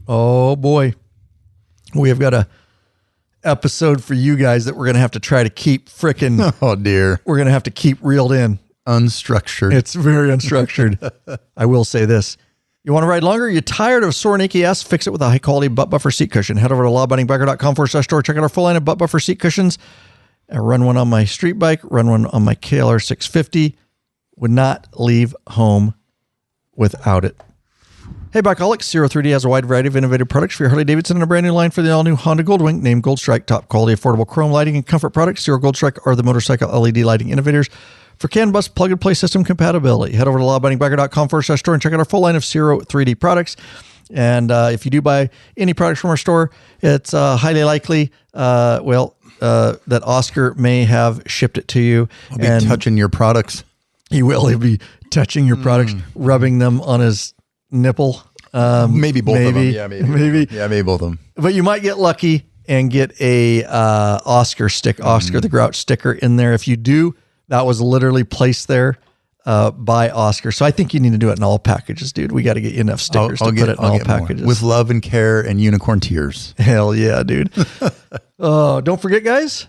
Oh boy. We have got a episode for you guys that we're going to have to try to keep frickin'. Oh dear. We're going to have to keep reeled in. Unstructured. It's very unstructured. I will say this. You want to ride longer? You're tired of sore and achy ass? Fix it with a high quality butt buffer seat cushion. Head over to lawabidingbiker.com/store. Check out our full line of butt buffer seat cushions. I run one on my street bike, run one on my KLR650. Would not leave home without it. Hey, Bikeaholics, Zero 3D has a wide variety of innovative products for your Harley-Davidson and a brand new line for the all-new Honda Goldwing named Gold Strike. Top quality, affordable chrome lighting and comfort products. Zero Gold Strike are the motorcycle LED lighting innovators for CAN bus plug-and-play system compatibility. Head over to lawabidingbiker.com/store and check out our full line of Zero 3D products. And if you do buy any products from our store, it's highly likely, that Oscar may have shipped it to you. I'll be touching your products. He will. He'll be touching your products, rubbing them on his nipple. Maybe both of them. Yeah, maybe. Yeah, maybe both of them. But you might get lucky and get a Oscar the Grouch sticker in there. If you do, that was literally placed there by Oscar. So I think you need to do it in all packages, dude. We got to get you enough stickers to put it in all packages. More. With love and care and unicorn tears. Hell yeah, dude. Don't forget, guys.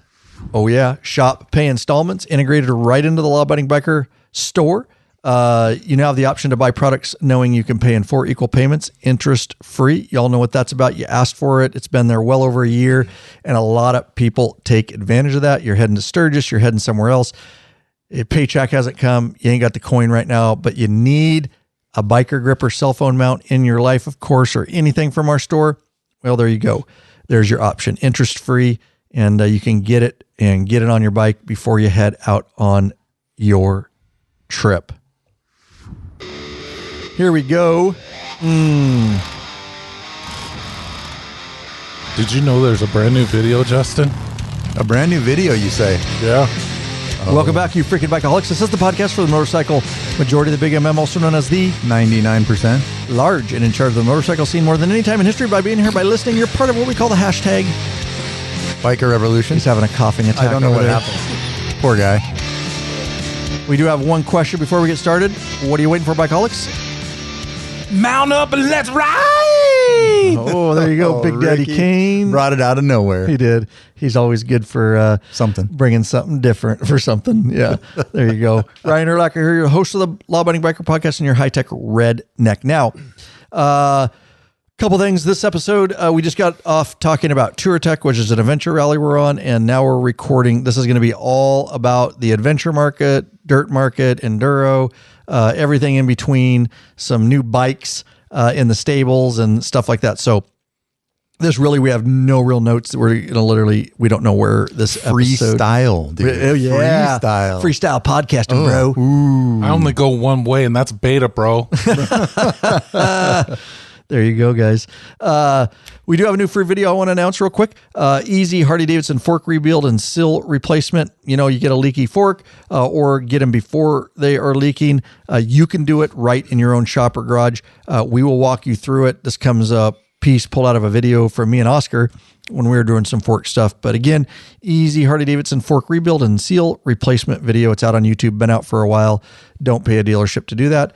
Oh yeah. Shop, pay installments integrated right into the Law Abiding Biker store. You now have the option to buy products knowing you can pay in 4 equal payments, interest free. Y'all know what that's about. You asked for it. It's been there well over a year, and a lot of people take advantage of that. You're heading to Sturgis. You're heading somewhere else. A paycheck hasn't come. You ain't got the coin right now, but you need a biker grip or cell phone mount in your life, of course, or anything from our store. Well, there you go. There's your option, interest free, and you can get it on your bike before you head out on your trip. Here we go. Did you know there's a brand new video, Justin? A brand new video, you say? Yeah. Welcome back, you freaking bikeaholics. This is the podcast for the motorcycle majority of the Big MM, also known as the 99%. Large and in charge of the motorcycle scene more than any time in history. By being here, by listening, you're part of what we call the hashtag Biker Revolution. He's having a coughing attack. I don't know what happened. Poor guy. We do have one question before we get started. What are you waiting for, bikeaholics? Mount up and let's ride! Oh, there you go. Big Daddy Kane. Brought it out of nowhere. He did. He's always good for something. Bringing something different for something. Yeah. There you go. Ryan Urlacher here, your host of the Law Abiding Biker Podcast and your high-tech redneck. Now, couple things. This episode, we just got off talking about Tour Tech, which is an adventure rally we're on, and now we're recording. This is going to be all about the adventure market, dirt market, enduro, everything in between, some new bikes in the stables and stuff like that. So this really, we have no real notes. We're going to literally, we don't know where this freestyle, dude. Oh, yeah. Freestyle podcasting, bro. Ooh. I only go one way, and that's beta, bro. There you go, guys. We do have a new free video I want to announce real quick. Easy Harley-Davidson fork rebuild and seal replacement. You know, you get a leaky fork or get them before they are leaking. You can do it right in your own shop or garage. We will walk you through it. This comes a piece pulled out of a video from me and Oscar when we were doing some fork stuff. But again, easy Harley-Davidson fork rebuild and seal replacement video. It's out on YouTube, been out for a while. Don't pay a dealership to do that.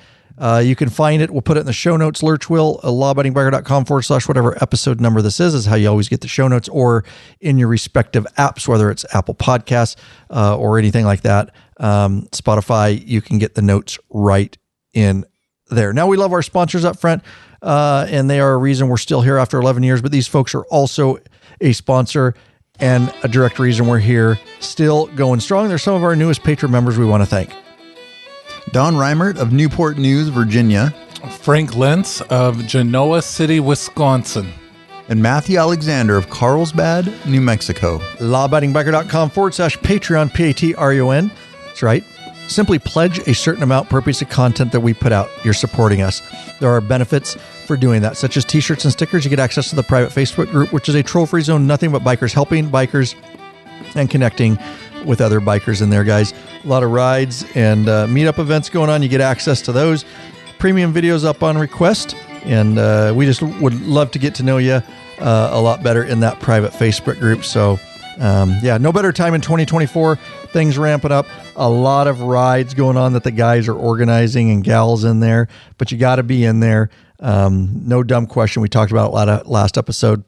You can find it. We'll put it in the show notes. Lurch will, lawabidingbiker.com/whatever episode number this is how you always get the show notes, or in your respective apps, whether it's Apple Podcasts or anything like that. Spotify, you can get the notes right in there. Now, we love our sponsors up front, and they are a reason we're still here after 11 years, but these folks are also a sponsor and a direct reason we're here, still going strong. They're some of our newest patron members we want to thank. Don Reimert of Newport News, Virginia. Frank Lentz of Genoa City, Wisconsin. And Matthew Alexander of Carlsbad, New Mexico. lawabidingbiker.com/Patreon, Patreon. That's right. Simply pledge a certain amount per piece of content that we put out. You're supporting us. There are benefits for doing that, such as t-shirts and stickers. You get access to the private Facebook group, which is a troll-free zone, nothing but bikers helping bikers and connecting with other bikers in there, guys. A lot of rides and meetup events going on. You get access to those. Premium videos up on request. And we just would love to get to know you a lot better in that private Facebook group. So No better time in 2024. Things ramping up. A lot of rides going on that the guys are organizing and gals in there, but you got to be in there. No dumb question. We talked about it last episode.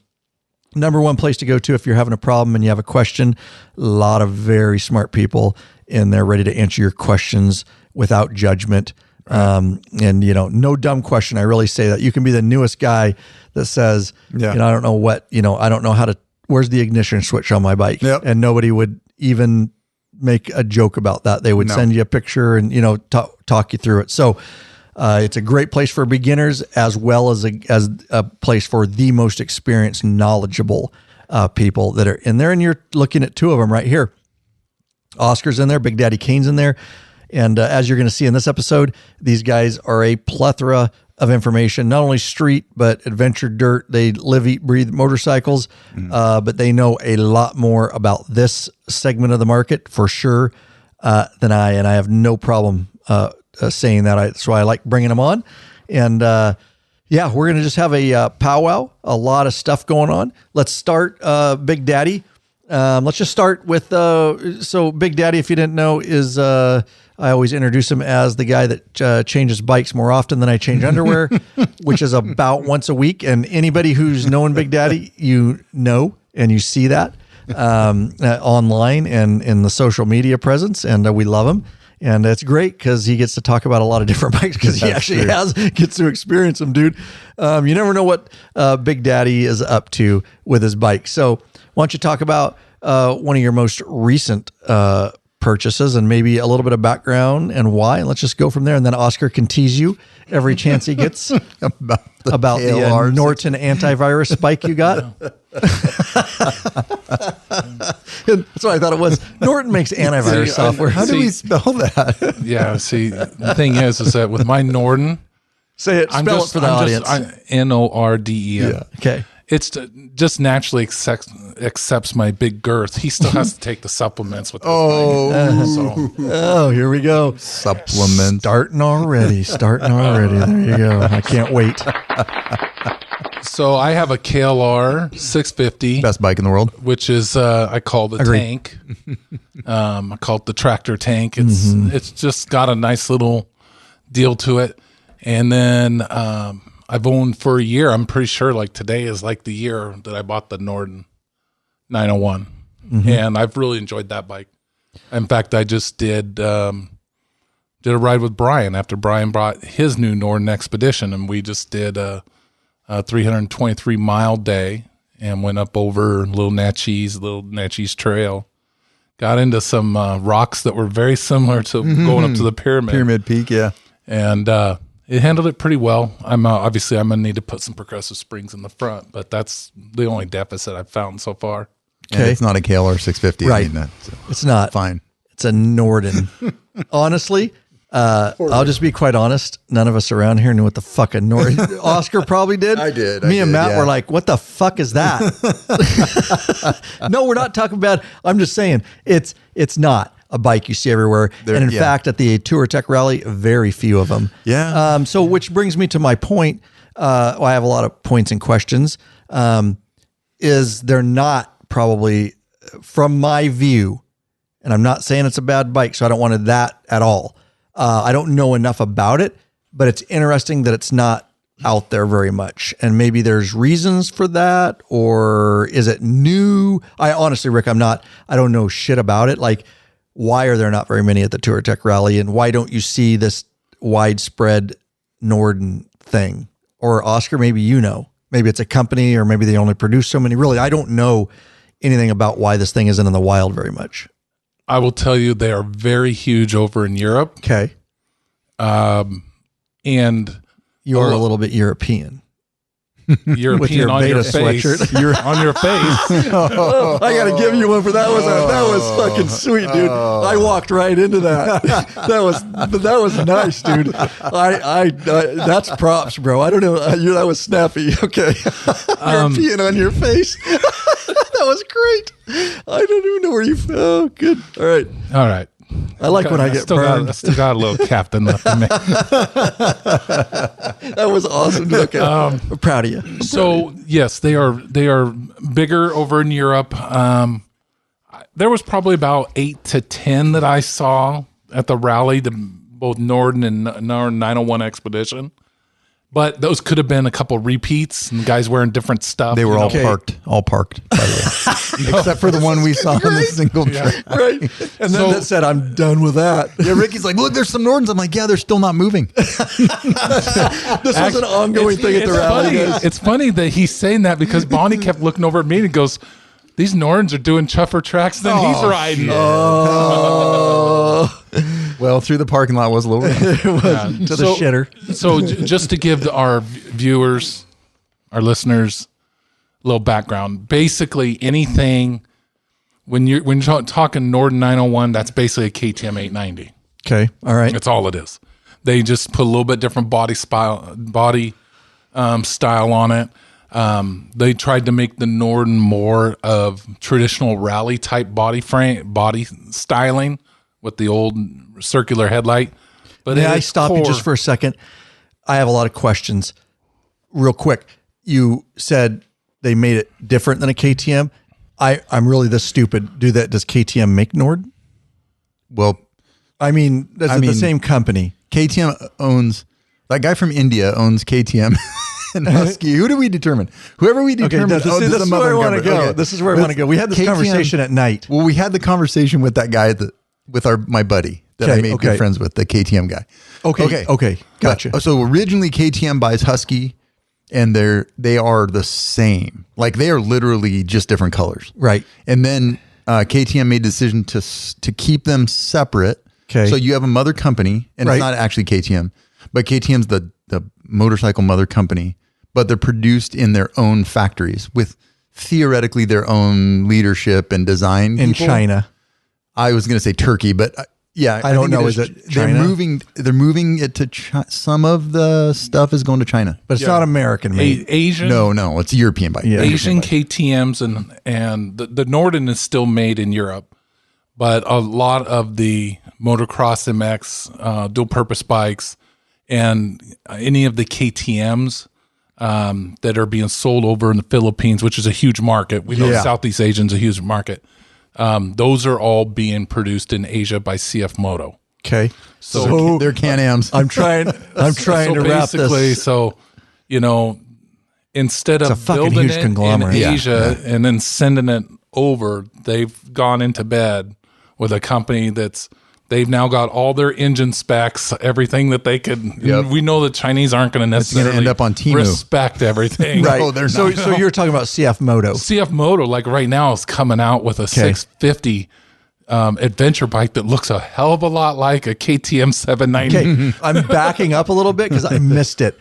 Number one place to go to if you're having a problem and you have a question. A lot of very smart people in there ready to answer your questions without judgment. And no dumb question. I really say that. You can be the newest guy that says, I don't know I don't know where's the ignition switch on my bike? Yep. And nobody would even make a joke about that. They would send you a picture and, talk you through it. So it's a great place for beginners as well as a place for the most experienced, knowledgeable people that are in there. And you're looking at two of them right here. Oscar's in there, Big Daddy Kane's in there. And as you're going to see in this episode, these guys are a plethora of information, not only street, but adventure dirt. They live, eat, breathe motorcycles, but they know a lot more about this segment of the market for sure than I, and I have no problem saying that. So I like bringing them on. And we're going to just have a powwow, a lot of stuff going on. Let's start Big Daddy. Let's just start with, so Big Daddy, if you didn't know, is, I always introduce him as the guy that changes bikes more often than I change underwear, which is about once a week. And anybody who's known Big Daddy, and you see that online and in the social media presence, and we love him. And it's great because he gets to talk about a lot of different bikes because he actually gets to experience them, dude. You never know what Big Daddy is up to with his bike. So why don't you talk about one of your most recent purchases and maybe a little bit of background and why. Let's just go from there. And then Oscar can tease you every chance he gets about the Norton antivirus bike you got. That's what I thought it was. Norton makes antivirus software. How do we spell that? Yeah, see, the thing is that with my Norden, say it, spell it for the audience. Norden. Yeah. Okay. It's just naturally accepts my big girth. He still has to take the supplements with this thing. Here we go. Supplements. Starting already. There you go. I can't wait. So I have a KLR 650. Best bike in the world. Which is, I call the tank. I call it the tractor tank. It's just got a nice little deal to it. And then I've owned for a year. I'm pretty sure like today is like the year that I bought the Norden 901. And I've really enjoyed that bike. In fact, I just did a ride with Brian after Brian brought his new Norden Expedition, and we just did a 323-mile day and went up over Little Natchez Trail. Got into some rocks that were very similar to going up to the Pyramid Peak, yeah. And it handled it pretty well. I'm going to need to put some progressive springs in the front, but that's the only deficit I've found so far. Okay. It's not a KLR 650. Right. I mean that, so. It's not. Fine. It's a Norden. Honestly, I'll just be quite honest. None of us around here knew what the fuck a Norden. Oscar probably did. I did. Me and Matt were like, what the fuck is that? No, we're not talking about, I'm just saying it's not a bike you see everywhere. And in fact, at the Tour Tech Rally, very few of them. Yeah. So which brings me to my point. I have a lot of points and questions. Is they're not probably, from my view, and I'm not saying it's a bad bike, so I don't want that at all. I don't know enough about it, but it's interesting that it's not out there very much. And maybe there's reasons for that, or is it new? I honestly, Rick, I don't know shit about it. Like, why are there not very many at the Tour Tech Rally? And why don't you see this widespread Norden thing? Or Oscar, maybe maybe it's a company, or maybe they only produce so many. Really, I don't know anything about why this thing isn't in the wild very much. I will tell you they are very huge over in Europe. Okay. And you're a little bit European. European with your on your face. Sweatshirt. You're on your face. I got to give you one for that. That was fucking sweet, dude. I walked right into that. That was nice, dude. I that's props, bro. I don't know. That was snappy. Okay. European on your face. That was great. I don't even know where you. Oh, good. All right. I like when I get burned. I still got a little captain left in me. That was awesome. Okay. I'm proud of you. So yes, they are bigger over in Europe. there was probably about 8 to 10 that I saw at the rally, both Norden and Norden 901 Expedition. But those could have been a couple repeats and guys wearing different stuff. They were all parked, by the way. Except for the one we saw on the single track. Right. And then that said, I'm done with that. Yeah, Ricky's like, look, there's some Nordens. I'm like, yeah, they're still not moving. This was an ongoing thing at the rally. It's funny that he's saying that because Bonnie kept looking over at me and goes, these Nordens are doing tougher tracks than he's riding. Well, through the parking lot was a little rough. It was to the shitter. So just to give our viewers, our listeners, a little background. Basically, anything when you're talking Norden 901, that's basically a KTM 890. Okay, all right. That's all it is. They just put a little bit different body style on it. They tried to make the Norden more of traditional rally type body styling with the old circular headlight. But may I stop you just for a second? I have a lot of questions. Real quick, you said they made it different than a KTM. I'm really this stupid. Does KTM make Norden? Well, I mean, the same company. KTM owns, that guy from India owns KTM and Husky. Who do we determine? Whoever we determine. This is where I want to go. Okay. This is where I want to go. We had this conversation at night. Well, we had the conversation with that guy with my buddy that I made good friends with, the KTM guy. Okay. Gotcha. So originally KTM buys Husky and they are the same. Like they are literally just different colors. Right. And then KTM made a decision to keep them separate. Okay. So you have a mother company, and it's not actually KTM, but KTM's the motorcycle mother company, but they're produced in their own factories with theoretically their own leadership and design in people. China. I was going to say Turkey, but yeah, I don't know. Is it China? They're moving it to China. Some of the stuff is going to China, but it's not American made. Asian? No, it's European bike. Yeah. Asian KTMs and the Norden is still made in Europe, but a lot of the motocross MX, dual purpose bikes, and any of the KTMs that are being sold over in the Philippines, which is a huge market. We know Southeast Asian's a huge market. Those are all being produced in Asia by CF Moto. Okay. So they're Can-Ams. I'm trying to wrap this. So, instead of building it in Asia and then sending it over, they've gone into bed with a company they've now got all their engine specs, everything that they could. Yep. We know the Chinese aren't going to necessarily end up on Temu. Respect everything. Right. No, so you're talking about CF Moto. CF Moto, like right now, is coming out with a 650 adventure bike that looks a hell of a lot like a KTM 790. Okay. I'm backing up a little bit because I missed it.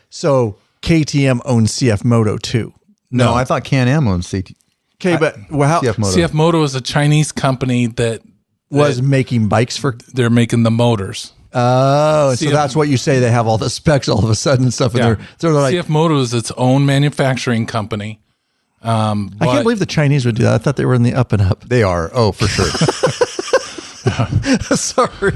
So KTM owns CF Moto too. No, I thought Can-Am owns CT. Okay, but CF Moto. CF Moto is a Chinese company that was making bikes for. They're making the motors. Oh, so that's what you say. They have all the specs all of a sudden and stuff. And they're like, CF Moto is its own manufacturing company. I can't believe the Chinese would do that. I thought they were in the up and up. They are. Oh, for sure. Sorry.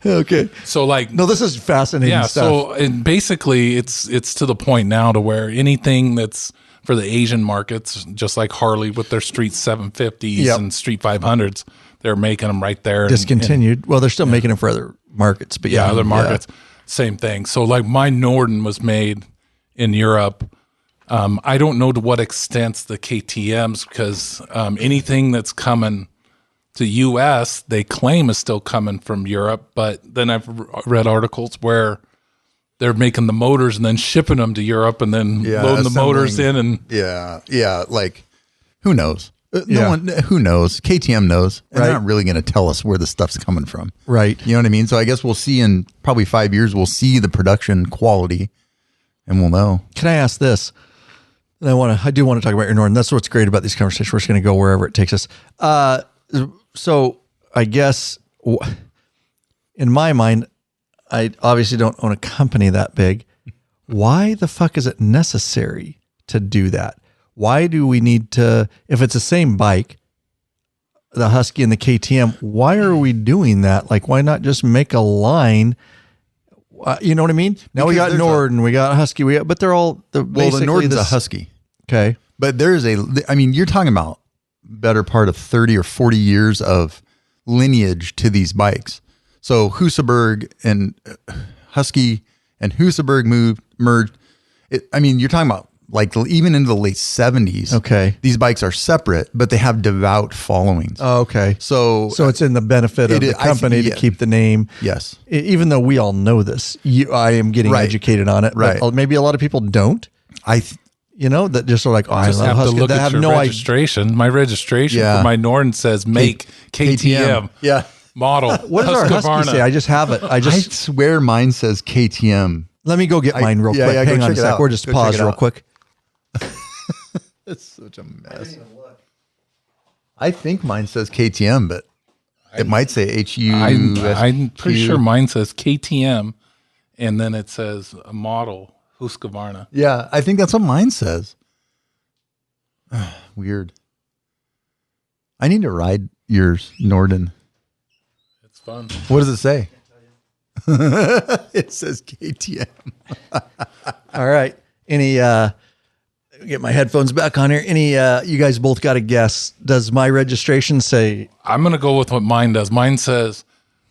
Okay. So this is fascinating stuff. So and basically it's to the point now to where anything that's for the Asian markets, just like Harley with their Street 750s and Street 500s, they're making them right there. Discontinued. Well, they're still making them for other markets, but other markets, same thing. So like my Norden was made in Europe. I don't know to what extent the KTMs, because anything that's coming to U.S., they claim is still coming from Europe. But then I've read articles where they're making the motors and then shipping them to Europe and then loading the motors in. And like who knows? Who knows? KTM knows. And they're not really going to tell us where the stuff's coming from. Right. You know what I mean? So I guess we'll see in probably 5 years, we'll see the production quality and we'll know. Can I ask this? And I do want to talk about your Norden. That's what's great about these conversations. We're just going to go wherever it takes us. So I guess in my mind, I obviously don't own a company that big. Why the fuck is it necessary to do that? Why do we need to, if it's the same bike, the Husky and the KTM, why are we doing that? Like, why not just make a line? You know what I mean? Now because we got Norden, we got Husky, but they're all the Norden's a Husky. Okay. But you're talking about better part of 30 or 40 years of lineage to these bikes. So Husaberg and Husky and Husaberg merged. I mean, you're talking about like even into the late 70s. Okay. These bikes are separate, but they have devout followings. Oh, okay. So it's in the benefit of the company to keep the name. Yes. Even though we all know this, I am getting educated on it. Right. But maybe a lot of people don't. That just are like, I just love have Husky. to look They at have your no idea. registration. My registration for my Norden says make KTM. Yeah. Model. What does our Husky say? I just have it. I swear mine says KTM. Let me go get mine real quick. Hang on a sec. We're just pause real quick. It's such a mess. I think mine says KTM, but it might say HU. I'm pretty sure mine says KTM, and then it says a model Husqvarna. Yeah, I think that's what mine says. Weird. I need to ride yours, Norden. It's fun. What does it say? It says KTM. All right. Get my headphones back on here. You guys both got to guess. Does my registration say? I'm going to go with what mine does. Mine says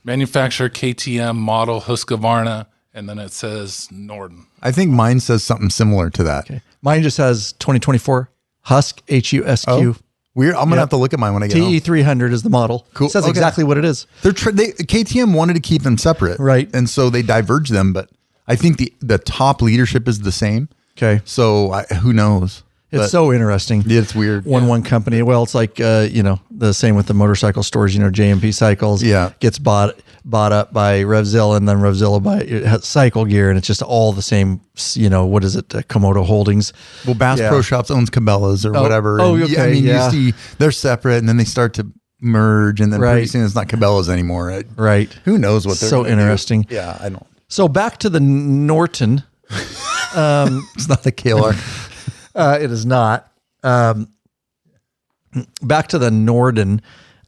manufacturer KTM, model Husqvarna, and then it says Norden. I think mine says something similar to that. Okay. Mine just has 2024 Husk, HUSQ. Oh, weird. I'm going to have to look at mine when I get home. TE300 is the model. Cool. It says exactly what it is. KTM wanted to keep them separate. Right. And so they diverged them, but I think the top leadership is the same. Okay. So who knows? It's so interesting. It's weird. One company. Well, it's like, the same with the motorcycle stores, JMP Cycles gets bought up by Revzilla, and then Revzilla by Cycle Gear. And it's just all the same, what is it? Komodo Holdings. Well, Bass Pro Shops owns Cabela's or whatever. Oh, okay. You see they're separate and then they start to merge, and then pretty soon it's not Cabela's anymore. Right. Who knows what they're so interesting. Do. Yeah, I don't. So back to the Norton. It's not the KLR. It is not. Back to the Norden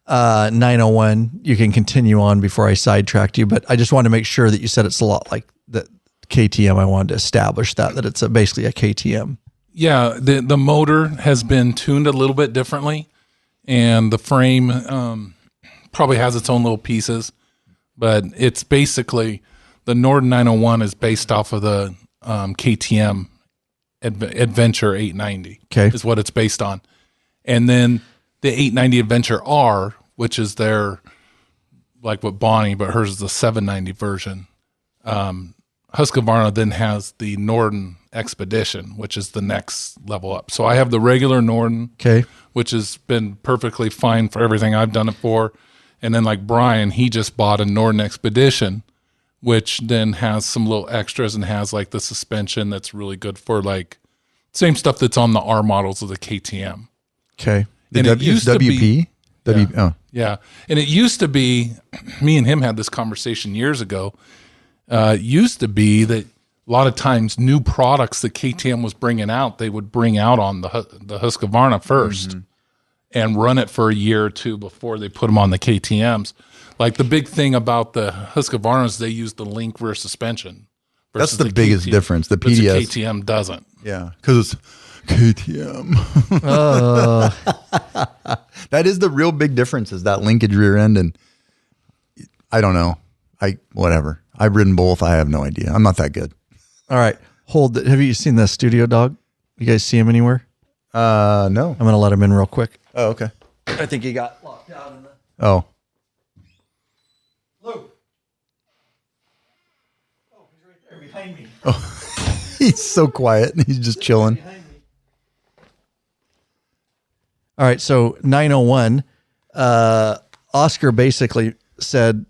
901. You can continue on before I sidetracked you, but I just wanted to make sure that you said it's a lot like the KTM. I wanted to establish that it's basically a KTM. Yeah, the motor has been tuned a little bit differently, and the frame probably has its own little pieces, but it's basically the Norden 901 is based off of the KTM Adventure 890 is what it's based on. And then the 890 Adventure R, which is their, like what Bonnie, but hers is the 790 version. Husqvarna then has the Norden Expedition, which is the next level up. So I have the regular Norden, which has been perfectly fine for everything I've done it for. And then like Brian, he just bought a Norden Expedition, which then has some little extras and has like the suspension that's really good for like same stuff that's on the R models of the KTM. Okay. The WP? Yeah. And it used to be, me and him had this conversation years ago. It used to be that a lot of times new products that KTM was bringing out, they would bring out on the Husqvarna first and run it for a year or two before they put them on the KTMs. Like the big thing about the Husqvarnas, they use the link rear suspension. That's the biggest difference. The PDS. KTM doesn't. Yeah, because it's KTM. That is the real big difference, is that linkage rear end. And I don't know. Whatever. I've ridden both. I have no idea. I'm not that good. All right. Hold it. Have you seen the studio dog? You guys see him anywhere? No. I'm going to let him in real quick. Oh, okay. I think he got locked out in the... Oh. Luke. Oh, he's right there behind me. Oh, he's so quiet. He's just chilling. All right. So 901, Oscar basically said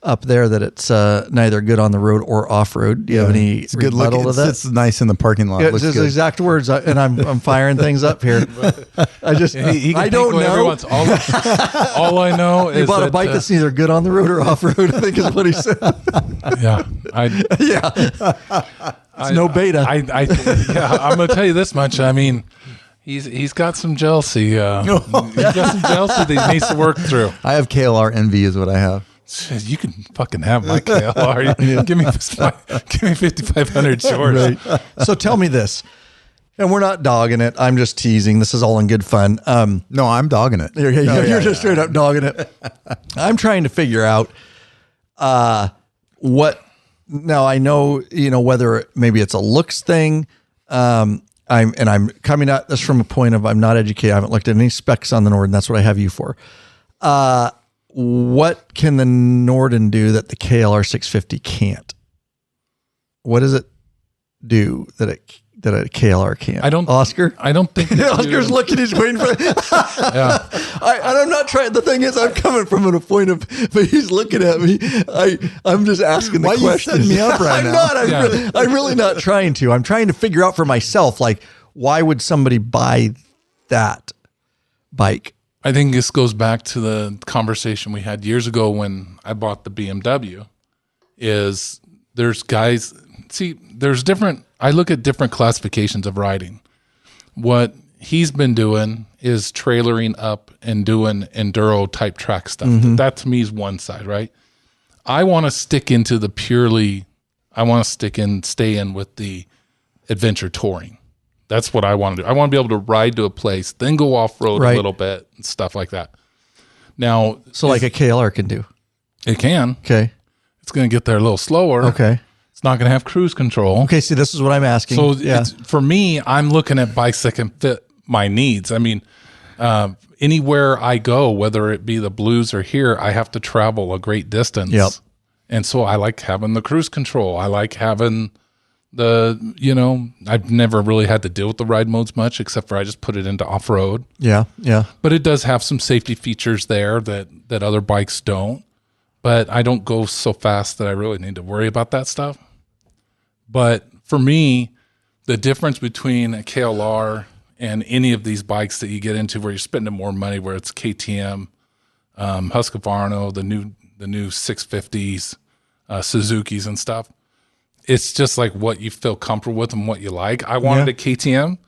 up there that it's neither good on the road or off road. Do you have any it's good rebuttal to that? It's nice in the parking lot. It's his exact words, and I'm firing things up here. I just I don't know. All I know is he bought a bike that's neither good on the road or off road. I think is what he said. Yeah, it's no beta. I'm gonna tell you this much. I mean, he's got some jealousy. He's got some jealousy that he needs to work through. I have KLR envy, is what I have. You can fucking have my KLR. Give me 5,500 shorts. Right. So tell me this. And we're not dogging it. I'm just teasing. This is all in good fun. No, I'm dogging it. You're just straight up dogging it. I'm trying to figure out what. Now I know, whether maybe it's a looks thing. I'm coming at this from a point of I'm not educated. I haven't looked at any specs on the Norden. That's what I have you for. What can the Norden do that the KLR650 can't? What does it do that a KLR can't? Oscar? I don't think Oscar's looking, he's waiting for yeah. I'm not trying. The thing is, I'm coming from a point of, but he's looking at me. I'm just asking the question. Why are you setting me up right now? I'm really not trying to. I'm trying to figure out for myself, like, why would somebody buy that bike? I think this goes back to the conversation we had years ago when I bought the BMW. Is there's guys, there's different, I look at different classifications of riding. What he's been doing is trailering up and doing enduro type track stuff. Mm-hmm. That to me is one side, right? I want to stick into stay in with the adventure touring. That's what I want to do. I want to be able to ride to a place, then go off-road a little bit and stuff like that. Now, so like a KLR can do. It can. Okay. It's going to get there a little slower. Okay. It's not going to have cruise control. Okay, see, this is what I'm asking. So for me, I'm looking at bikes that can fit my needs. I mean, anywhere I go, whether it be the Blues or here, I have to travel a great distance. Yep. And so I like having the cruise control. I like having I've never really had to deal with the ride modes much, except for I just put it into off-road. Yeah, yeah. But it does have some safety features there that other bikes don't. But I don't go so fast that I really need to worry about that stuff. But for me, the difference between a KLR and any of these bikes that you get into where you're spending more money, where it's KTM, Husqvarna, the new 650s, Suzukis and stuff, it's just like what you feel comfortable with and what you like. I wanted a KTM.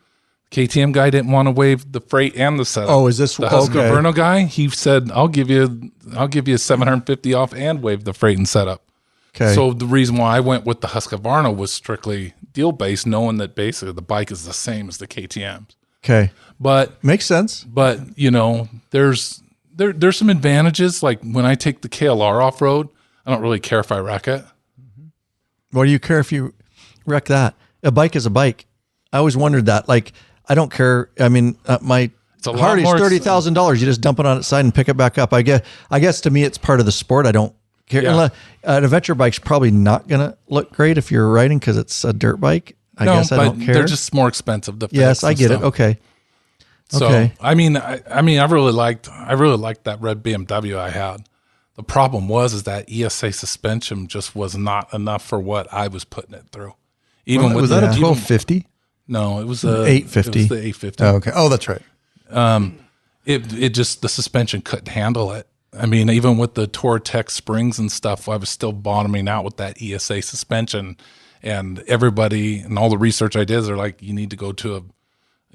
KTM guy didn't want to waive the freight and the setup. Oh, is this the Husqvarna guy? He said, "I'll give you $750 off and waive the freight and setup." Okay. So the reason why I went with the Husqvarna was strictly deal based, knowing that basically the bike is the same as the KTMs. Okay, but makes sense. But there's some advantages. Like when I take the KLR off road, I don't really care if I wreck it. What do you care if you wreck that? A bike is a bike. I always wondered that. Like, I don't care. I mean, my Harley's $30,000. You just dump it on its side and pick it back up. I guess to me, it's part of the sport. I don't care. Yeah. An adventure bike's probably not going to look great if you're riding because it's a dirt bike. I guess I don't care. They're just more expensive to fix. Yes, I get it. Okay. So, okay. I mean, I really liked that red BMW I had. The problem was that ESA suspension just was not enough for what I was putting it through. Was that a 1250? No, it was 850. It was the 850. Oh, okay. Oh, that's right. It just, the suspension couldn't handle it. I mean, even with the Tortex springs and stuff, I was still bottoming out with that ESA suspension. And everybody and all the research I did, they're like, you need to go to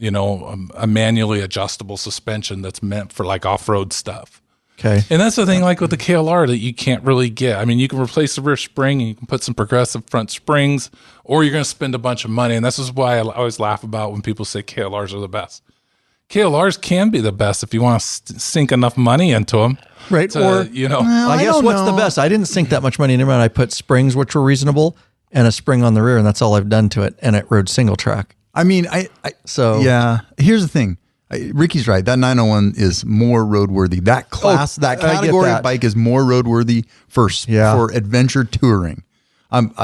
a manually adjustable suspension that's meant for like off-road stuff. Okay. And that's the thing, like with the KLR, that you can't really get. I mean, you can replace the rear spring and you can put some progressive front springs, or you're going to spend a bunch of money. And this is why I always laugh about when people say KLRs are the best. KLRs can be the best if you want to sink enough money into them. Right. Or, I guess what's the best? I didn't sink that much money into it. I put springs, which were reasonable, and a spring on the rear, and that's all I've done to it. And it rode single track. I mean, yeah. Here's the thing. Ricky's right. That 901 is more roadworthy. That class, that category of bike is more roadworthy for adventure touring.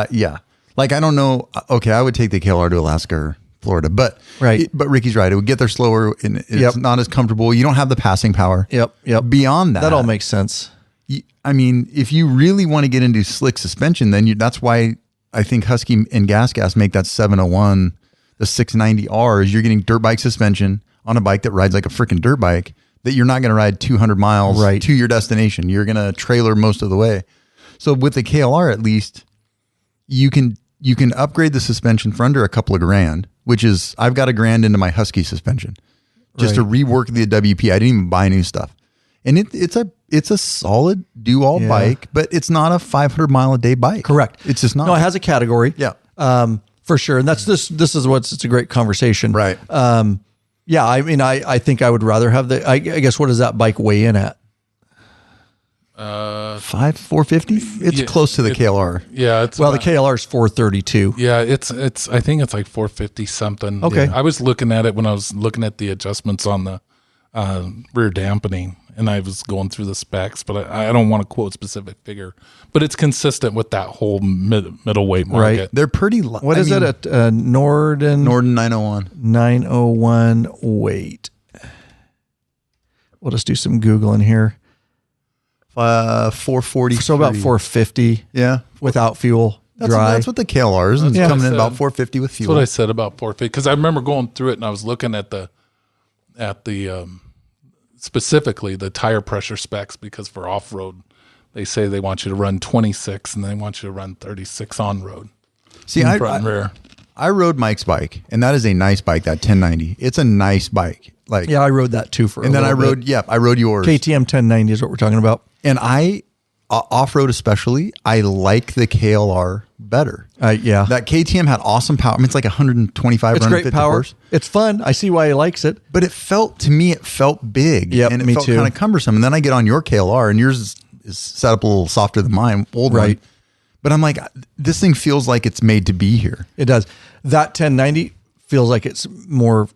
Yeah. Like, I don't know. Okay, I would take the KLR to Alaska or Florida, but but Ricky's right. It would get there slower and it's not as comfortable. You don't have the passing power. Yep. Beyond that, that all makes sense. I mean, if you really want to get into slick suspension, then that's why I think Husky and Gas make that 701, the 690R, is you're getting dirt bike suspension on a bike that rides like a freaking dirt bike that you're not going to ride 200 miles to your destination. You're going to trailer most of the way. So with the KLR, at least you can upgrade the suspension for under a couple of grand, which is, I've got $1,000 into my Husky suspension just to rework the WP. I didn't even buy new stuff. And it's a solid do-all bike, but it's not a 500 mile a day bike. Correct. It's just not. No, it has a category. Yeah. for sure. And that's this is it's a great conversation. Right. Yeah. I mean, I think I would rather have I guess, what does that bike weigh in at? 450. It's close to the KLR. Yeah. It's the KLR is 432. Yeah. It's, I think it's like 450 something. Okay. Yeah. I was looking at it when I was looking at the adjustments on the rear dampening, and I was going through the specs, but I don't want to quote specific figure, but it's consistent with that whole middleweight market. Right. They're pretty. What is it at Norden? Norden 901. 901 weight. We'll just do some Googling here. 440. So about 450. Yeah. Without fuel. Dry. That's what the KLR is. It's coming in about 450 with fuel. That's what I said about 450. Because I remember going through it and I was looking at the specifically the tire pressure specs, because for off-road, they say they want you to run 26 and they want you to run 36 on-road. See, I rode Mike's bike, and that is a nice bike, that 1090. It's a nice bike. Like, yeah, I rode that too I rode yours. KTM 1090 is what we're talking about. And off-road especially, I like the KLR better. Yeah. That KTM had awesome power. I mean, it's like 125, it's great power. Horse. It's fun. I see why he likes it. But it felt big. Yep, and it me felt too. kind of cumbersome. And then I get on your KLR, and yours is set up a little softer than mine, old right. one. But I'm like, this thing feels like it's made to be here. It does. That 1090 feels like it's more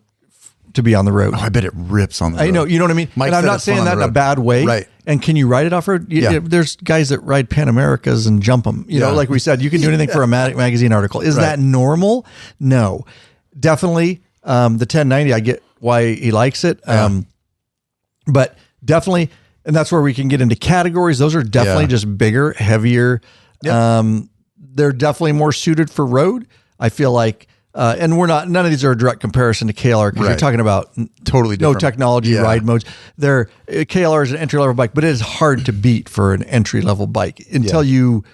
to be on the road. Oh, I bet it rips on the road. I know, you know what I mean? Mike and I'm not saying that in a bad way. Right. And can you ride it off-road? Yeah. There's guys that ride Pan Americas and jump them. You know, like we said, you can do anything for a magazine article. Is that normal? No. Definitely, the 1090, I get why he likes it. But definitely, and that's where we can get into categories. Those are definitely just bigger, heavier. Yep. They're definitely more suited for road. I feel like, and none of these are a direct comparison to KLR, because you're talking about totally different. No technology, ride modes. KLR is an entry level bike, but it is hard to beat for an entry level bike until you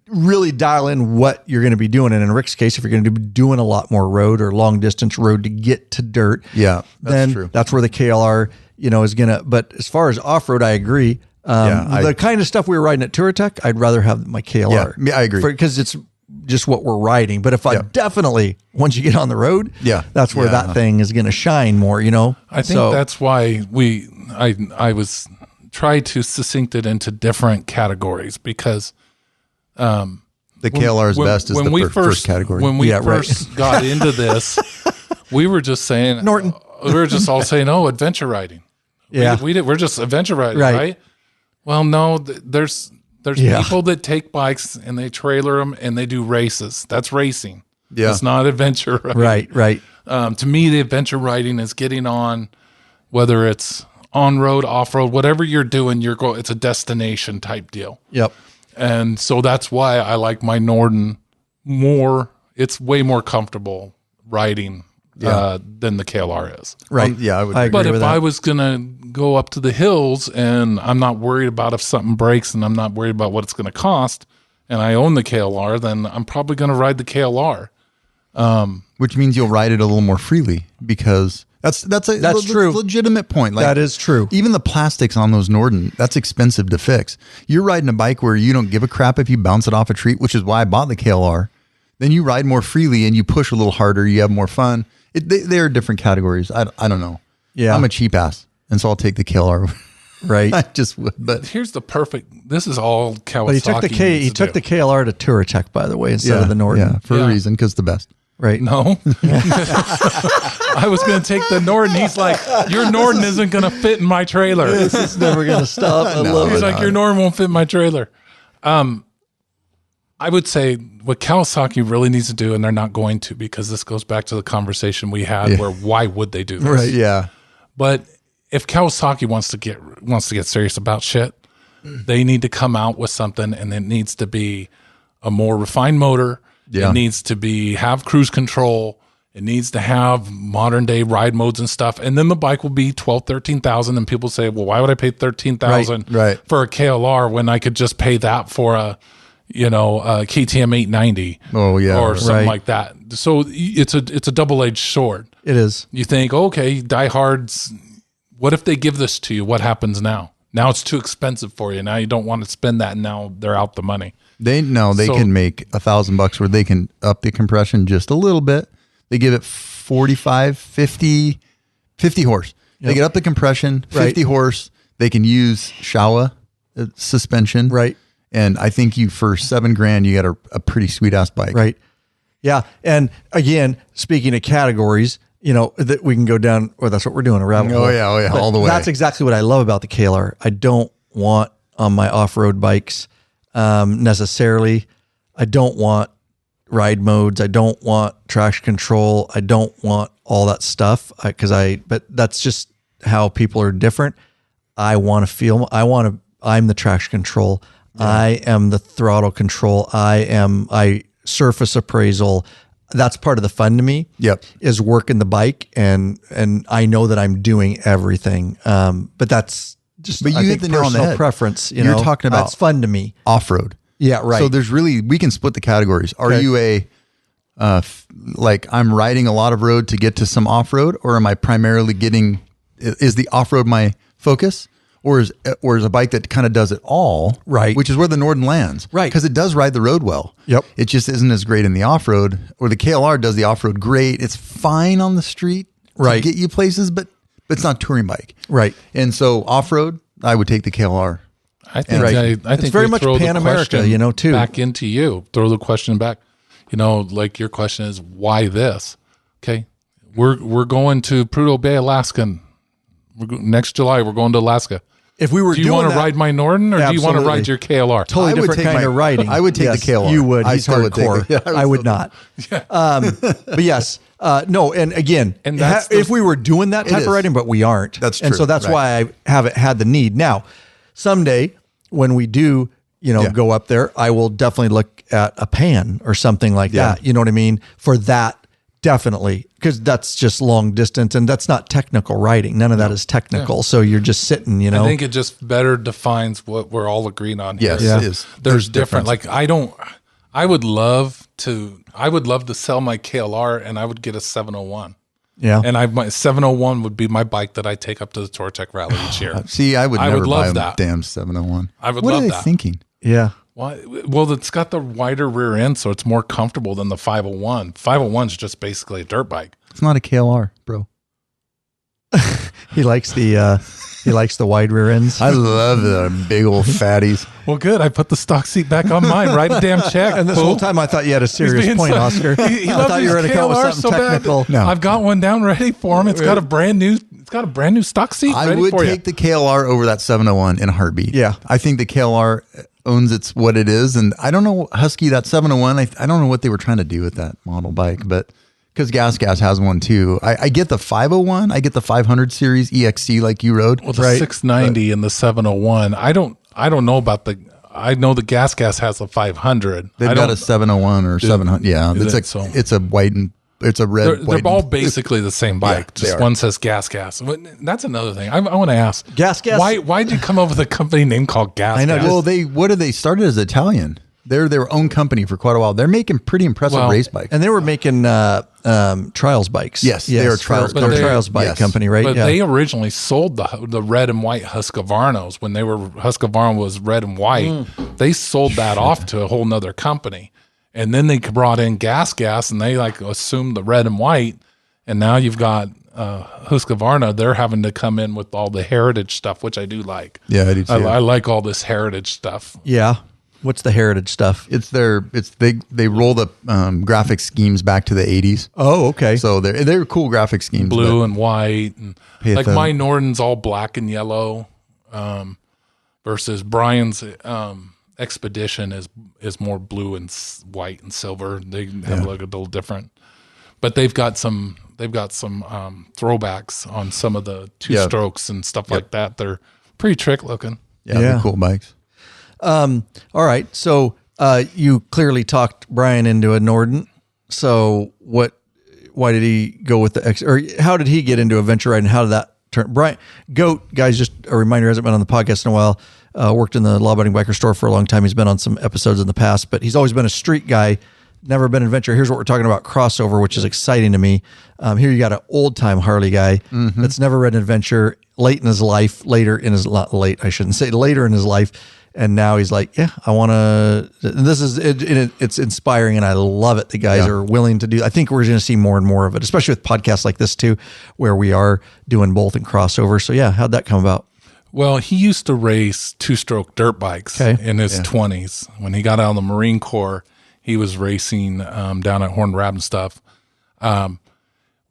really dial in what you're going to be doing. And in Rick's case, if you're going to be doing a lot more road or long distance road to get to dirt, that's true. That's where the KLR, is going to, but as far as off-road, I agree. The kind of stuff we were riding at TourTech, I'd rather have my KLR. Yeah, I agree. Because it's just what we're riding. But if I definitely, once you get on the road, that's where that thing is going to shine more, I think that's why I was tried to succinct it into different categories, because the KLR's best is the first category. When we first got into this, we were just saying, Norden. We were just all saying, oh, adventure riding. Yeah. We're just adventure riding, right? Well, no, there's people that take bikes and they trailer them and they do races. That's racing. Yeah. It's not adventure riding. Right. To me, the adventure riding is getting on, whether it's on road, off road, whatever you're doing, it's a destination type deal. Yep. And so that's why I like my Norden more. It's way more comfortable riding than the KLR is. Right. I would agree but if with that. I was going to go up to the hills and I'm not worried about if something breaks and I'm not worried about what it's going to cost, and I own the KLR, then I'm probably going to ride the KLR. Which means you'll ride it a little more freely, because that's true. Legitimate point. Like, that is true. Even the plastics on those Norden, that's expensive to fix. You're riding a bike where you don't give a crap if you bounce it off a tree, which is why I bought the KLR. Then you ride more freely and you push a little harder. You have more fun. They are different categories. I don't know. Yeah. I'm a cheap ass, and so I'll take the KLR. Right. I just would. But here's the perfect. This is all Kawasaki. But he took the KLR to TourTech, by the way, instead of the Norden. Yeah, for a reason, because the best. Right. No. I was going to take the Norden. He's like, your Norden isn't going to fit in my trailer. This is never going to stop. I love it. He's like, your Norden won't fit in my trailer. I would say what Kawasaki really needs to do, and they're not going to, because this goes back to the conversation we had where why would they do this? Right. Yeah. But if Kawasaki wants to get serious about shit, they need to come out with something, and it needs to be a more refined motor. Yeah. It needs to have cruise control. It needs to have modern day ride modes and stuff. And then the bike will be $12,000-$13,000. And people say, well, why would I pay $13,000 for a KLR when I could just pay that for a KTM 890? Oh yeah. Or something like that. So it's a double-edged sword. It is. You think, okay, diehards, what if they give this to you? What happens now? Now it's too expensive for you. Now you don't want to spend that, and now they're out the money. They can make $1,000 where they can up the compression just a little bit. They give it 45, 50 horse. Yep. They get up the compression, 50 horse. They can use Showa suspension. Right. And I think for $7,000, you got a pretty sweet ass bike. Right. Yeah. And again, speaking of categories, that we can go down, or that's what we're doing, a rabbit hole. Oh yeah. All the way. That's exactly what I love about the KLR. I don't want on my off-road bikes necessarily. I don't want ride modes. I don't want traction control. I don't want all that stuff but that's just how people are different. I want to feel, I'm the traction control. Yeah. I am the throttle control. I surface appraisal. That's part of the fun to me. Yep. Is working the bike and I know that I'm doing everything. But that's just, but you hit the nail on the head. Preference. You're talking about it's fun to me. Off-road. Yeah. Right. So we can split the categories. Are you like I'm riding a lot of road to get to some off-road, or am I primarily is the off-road my focus? Or is a bike that kind of does it all, right? Which is where the Norden lands, right? Because it does ride the road well. Yep. It just isn't as great in the off road. Or the KLR does the off road great. It's fine on the street, right? To get you places, but it's not touring bike, right? And so off road, I would take the KLR. I think I think it's very much Pan America, too. Back into you. Throw the question back. Like your question is, why this? Okay, we're going to Prudhoe Bay, Alaska. Next July, we're going to Alaska. If we were do you want to ride my Norden, or do you want to ride your KLR? Totally different kind of riding. I would take the KLR. You would. He's hardcore. I would not. Yeah. But yes, no. And again, if we were doing that type of riding, but we aren't. That's true. And so that's why I haven't had the need. Now, someday when we do, go up there, I will definitely look at a Pan or something like that. You know what I mean? For that. Definitely, because that's just long distance and that's not technical riding. None of that is technical. Yeah. So you're just sitting, I think it just better defines what we're all agreeing on here. Yes, it is. There's different. Like I would love to sell my KLR and I would get a 701. Yeah. And my 701 would be my bike that I take up to the Tortec Rally each year. See, I would never buy a damn 701. I would love that. What are they thinking? Yeah. Well, it's got the wider rear end, so it's more comfortable than the 501. 501 is just basically a dirt bike. It's not a KLR, bro. He likes the wide rear ends. I love the big old fatties. Well, good. I put the stock seat back on mine. Write a damn check. And this whole time I thought you had a serious point, Oscar. I thought you were going to come with something technical. No. I've got one down ready for him. It's got a brand new stock seat. I would take the KLR over that 701 in a heartbeat. Yeah. I think the KLR owns what it is. And I don't know, Husky, that 701, I don't know what they were trying to do with that model bike, but because Gas has one too. I get the 501, I get the 500 series EXC like you rode. Well, the 690 and the 701, I don't know about I know the Gas has a 500. They've got a 701 or 700. Yeah. It's a white and it's a red. They're all basically the same bike. Yeah, just one says Gas. That's another thing. I want to ask. Gas. Why did you come up with a company name called Gas? I know. Well, they started as Italian. They're their own company for quite a while. They're making pretty impressive race bikes. And they were making trials bikes. Yes, they are trials. They're a trials bike company, right? But they originally sold the red and white Husqvarnas when Husqvarna was red and white. They sold that off to a whole nother company. And then they brought in Gas, and they assumed the red and white. And now you've got Husqvarna. They're having to come in with all the heritage stuff, which I do like. Yeah, I do too. I like all this heritage stuff. Yeah. What's the heritage stuff? They roll the graphic schemes back to the 80s. Oh, okay. So they're cool graphic schemes. Blue and white. And like my Norden's all black and yellow versus Brian's Expedition is more blue and white and silver. They have a little different, but they've got some throwbacks on some of the two strokes and stuff like that. They're pretty trick looking. Yeah, they're cool bikes. All right. So you clearly talked Brian into a Norden. So why did he go with or how did he get into adventure riding? How did that turn? Brian Goat, guys, just a reminder, hasn't been on the podcast in a while. Worked in the law-abiding biker store for a long time. He's been on some episodes in the past, but he's always been a street guy, never been an adventure. Here's what we're talking about, crossover, which is exciting to me. Here you got an old-time Harley guy that's never ridden an adventure, later in his life, and now he's like, yeah, I want to. This is it's inspiring, and I love it. The guys are willing to do. I think we're going to see more and more of it, especially with podcasts like this too, where we are doing both and crossover. So yeah, how'd that come about? Well, he used to race two-stroke dirt bikes in his 20s. When he got out of the Marine Corps, he was racing down at Horn Rab and stuff.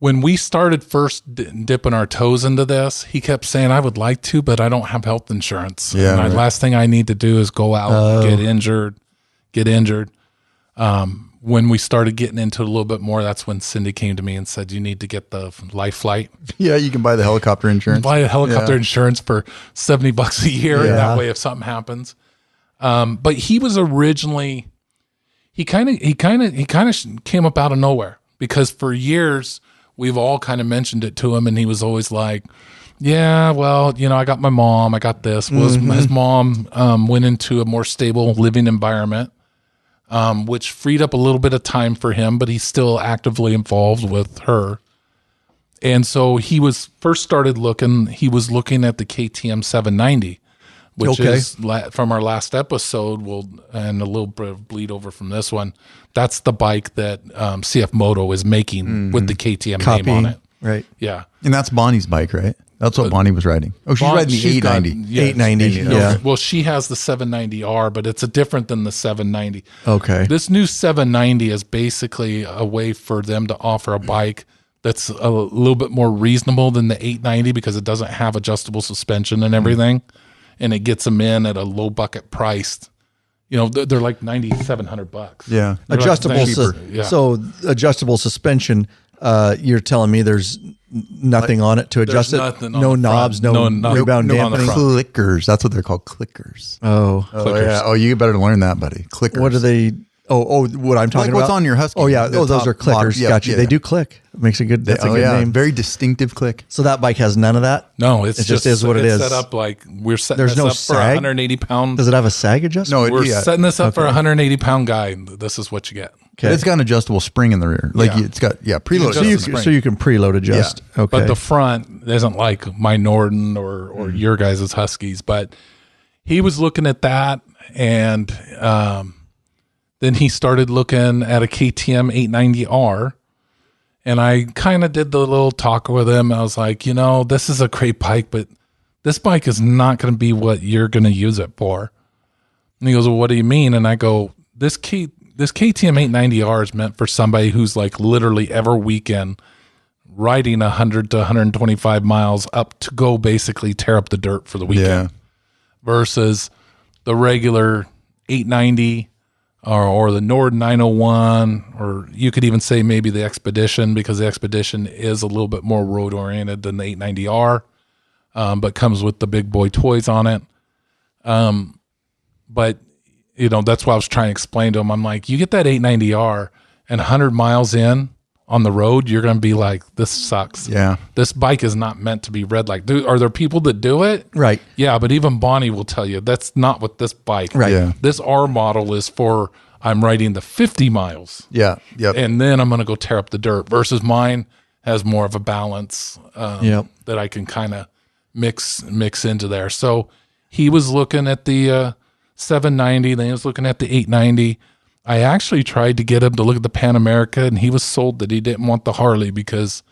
When we started first dipping our toes into this, he kept saying, I would like to, but I don't have health insurance. Yeah, and the last thing I need to do is go out and get injured. When we started getting into it a little bit more, that's when Cindy came to me and said, you need to get the life flight. Yeah, you can buy the helicopter insurance. Buy a helicopter insurance for $70 a year. And that way, if something happens. But he was originally, he kind of came up out of nowhere, because for years we've all kind of mentioned it to him, and he was always like, yeah, well, I got my mom, I got this. Well, his mom went into a more stable living environment, which freed up a little bit of time for him, but he's still actively involved with her. And so he was looking at the KTM 790, which is from our last episode, and a little bit of bleed over from this one. That's the bike that CF Moto is making with the KTM name on it. Right. Yeah. And that's Bonnie's bike, right? That's what Bonnie was riding. Oh, she's riding the 890. 890. Yeah. Well, she has the 790R, but it's different than the 790. Okay. This new 790 is basically a way for them to offer a bike that's a little bit more reasonable than the 890, because it doesn't have adjustable suspension and everything. And it gets them in at a low bucket price. They're like $9,700. Yeah. They're Adjustable. So adjustable suspension, you're telling me there's nothing on it to adjust it? No knobs, no rebound dampening. Clickers. That's what they're called, clickers. Oh. Yeah. Oh, you better learn that, buddy. Clickers. What are they? What I'm talking about? What's on your Husky? Oh, yeah. Those are clickers. Gotcha. They do click. It makes a good, that's a good name. Very distinctive click. So that bike has none of that? No, it just is what it is. Set up like we're setting There's this no up sag? for 180 pound. Does it have a sag adjustment? No, we're setting this up for a 180 pound guy. This is what you get. Okay. It's got an adjustable spring in the rear. It's got preload. So you can preload adjust. Yeah. Okay. But the front isn't like my Norden or your guys' Huskies. But he was looking at that, and then he started looking at a KTM 890R, and I kind of did the little talk with him. I was like, this is a great bike, but this bike is not going to be what you're going to use it for. And he goes, well, what do you mean? And I go, this KTM 890R is meant for somebody who's like literally every weekend riding 100 to 125 miles up to go basically tear up the dirt for the weekend, versus the regular 890 or the Norden 901, or you could even say maybe the Expedition, because the Expedition is a little bit more road oriented than the 890R, but comes with the big boy toys on it. But that's why I was trying to explain to him. I'm like, you get that 890R and 100 miles in on the road, you're going to be like, this sucks. Yeah. This bike is not meant to be read like, are there people that do it? Right. Yeah. But even Bonnie will tell you that's not what this bike, right. Yeah. This R model is for, I'm riding the 50 miles. Yeah. Yep. And then I'm going to go tear up the dirt, versus mine has more of a balance that I can kind of mix into there. So he was looking at the 790, then he was looking at the 890. I actually tried to get him to look at the Pan America, and he was sold that he didn't want the Harley because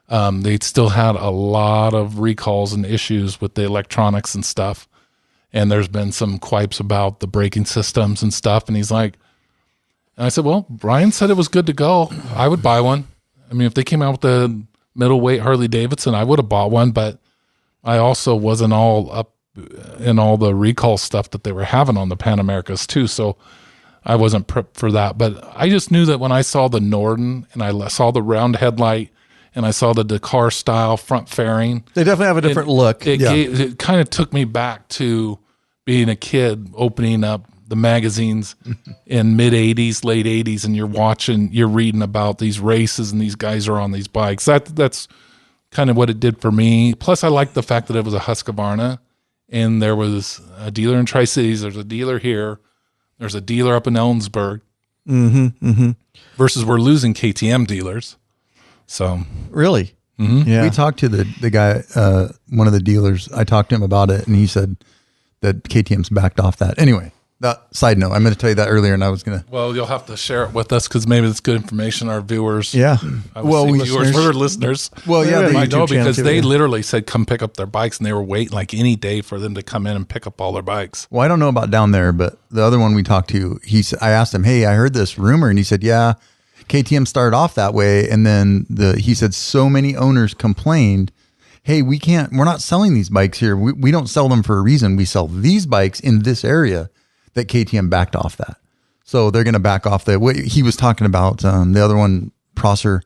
they still had a lot of recalls and issues with the electronics and stuff. And there's been some quipes about the braking systems and stuff. And he's like, and I said, well, Brian said it was good to go. I would buy one. I mean, if they came out with the middleweight Harley Davidson, I would have bought one, but I also wasn't all up in all the recall stuff that they were having on the Pan Americas too. So I wasn't prepped for that, but I just knew that when I saw the Norden and I saw the round headlight and I saw the Dakar style front fairing, they definitely have a different look. It kind of took me back to being a kid opening up the magazines in mid 80s, late 80s, and you're reading about these races and these guys are on these bikes. That's kind of what it did for me. Plus I liked the fact that it was a Husqvarna, and there was a dealer in Tri-Cities. There's a dealer here. There's a dealer up in Ellensburg, versus we're losing KTM dealers. So really, Yeah. We talked to the guy, one of the dealers. I talked to him about it, and he said that KTM's backed off that. Anyway, that side note, I'm going to tell you that earlier, and I was going to. Well, you'll have to share it with us because maybe it's good information. Our viewers, Yeah. Well, we're listeners. Well, yeah, they they know because too, they yeah. literally said come pick up their bikes, and they were waiting like any day for them to come in and pick up all their bikes. Well, I don't know about down there, but the other one we talked to, I asked him, hey, I heard this rumor, and he said, yeah, KTM started off that way, and then he said so many owners complained, hey, we're not selling these bikes here. We don't sell them for a reason. We sell these bikes in this area, that KTM backed off that. So they're going to back off that. What he was talking about, the other one, Prosser,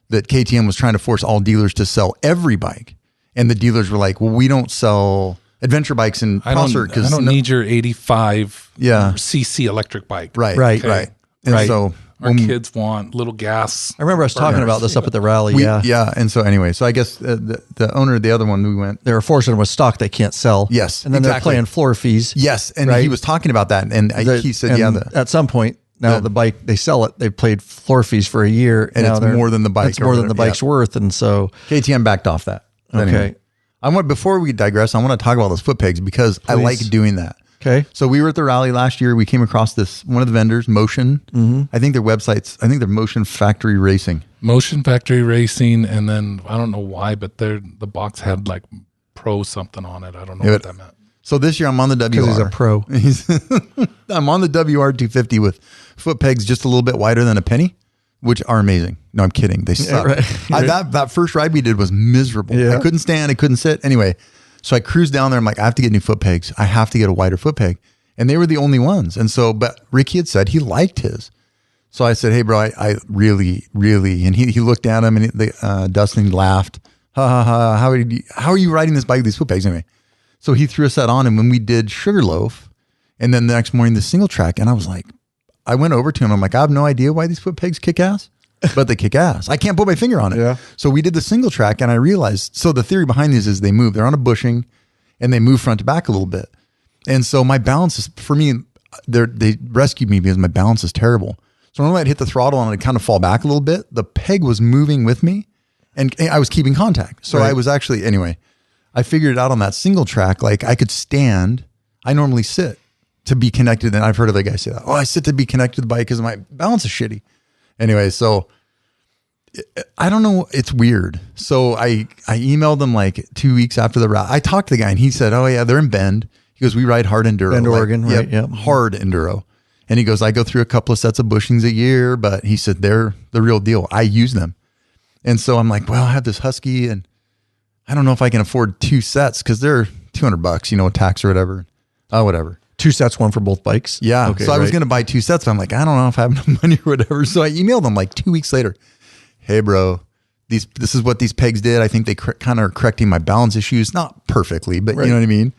that KTM was trying to force all dealers to sell every bike. And the dealers were like, well, we don't sell adventure bikes in Prosser. I don't need your 85 cc electric bike. Right. And so our kids want little gas. I remember us talking about this up at the rally. Yeah. And so anyway, so I guess the owner of the other one, we went. They were forcing them with stock they can't sell. Yes. And then they're paying floor fees. Yes. And he was talking about that. And he said, at some point, now the bike, they sell it, they've paid floor fees for a year. And it's more than the bike. It's more than the bike's worth. And so KTM backed off that. Okay. Anyway, before we digress, I want to talk about those foot pegs because I like doing that. Okay. So we were at the rally last year. We came across one of the vendors, Motion. I think their they're Motion Factory Racing. Motion Factory Racing, and then I don't know why, but the box had like pro something on it. I don't know what that meant. So this year I'm on the WR. Because he's a pro. I'm on the WR250 with foot pegs just a little bit wider than a penny, which are amazing. No, I'm kidding. They suck. Yeah, right. That first ride we did was miserable. Yeah. I couldn't stand. I couldn't sit. Anyway, so I cruised down there. I'm like, I have to get new foot pegs. I have to get a wider foot peg. And they were the only ones. And so, but Ricky had said he liked his. So I said, hey, bro, I really, really, and he looked at him and Dustin laughed. Ha ha ha. How are you riding this bike with these foot pegs anyway? So he threw a set on, and when we did Sugarloaf, and then the next morning the single track, and I was like, I went over to him. I'm like, I have no idea why these foot pegs kick ass, but they kick ass. I can't put my finger on it. Yeah. So we did the single track, and I realized, so the theory behind these is they move. They're on a bushing, and they move front to back a little bit. And so my balance is, for me, they rescued me because my balance is terrible. So normally I'd hit the throttle and I'd kind of fall back a little bit. The peg was moving with me, and I was keeping contact. So I was actually, anyway, I figured it out on that single track. Like I could stand. I normally sit to be connected. And I've heard other guys say that. Oh, I sit to be connected to the bike because my balance is shitty. Anyway, so I don't know. It's weird. So I emailed them like 2 weeks after the route. I talked to the guy and he said, oh yeah, they're in Bend. He goes, we ride hard enduro. Bend, Oregon, right? Yeah, hard enduro. And he goes, I go through a couple of sets of bushings a year, but he said, they're the real deal. I use them. And so I'm like, well, I have this Husky and I don't know if I can afford 2 sets because they're $200, with tax or whatever. Whatever. 2 sets, one for both bikes. Yeah. Okay, so I was going to buy 2 sets. But I'm like, I don't know if I have enough money or whatever. So I emailed them like 2 weeks later. Hey, bro, this is what these pegs did. I think they kind of are correcting my balance issues. Not perfectly, but you know what I mean?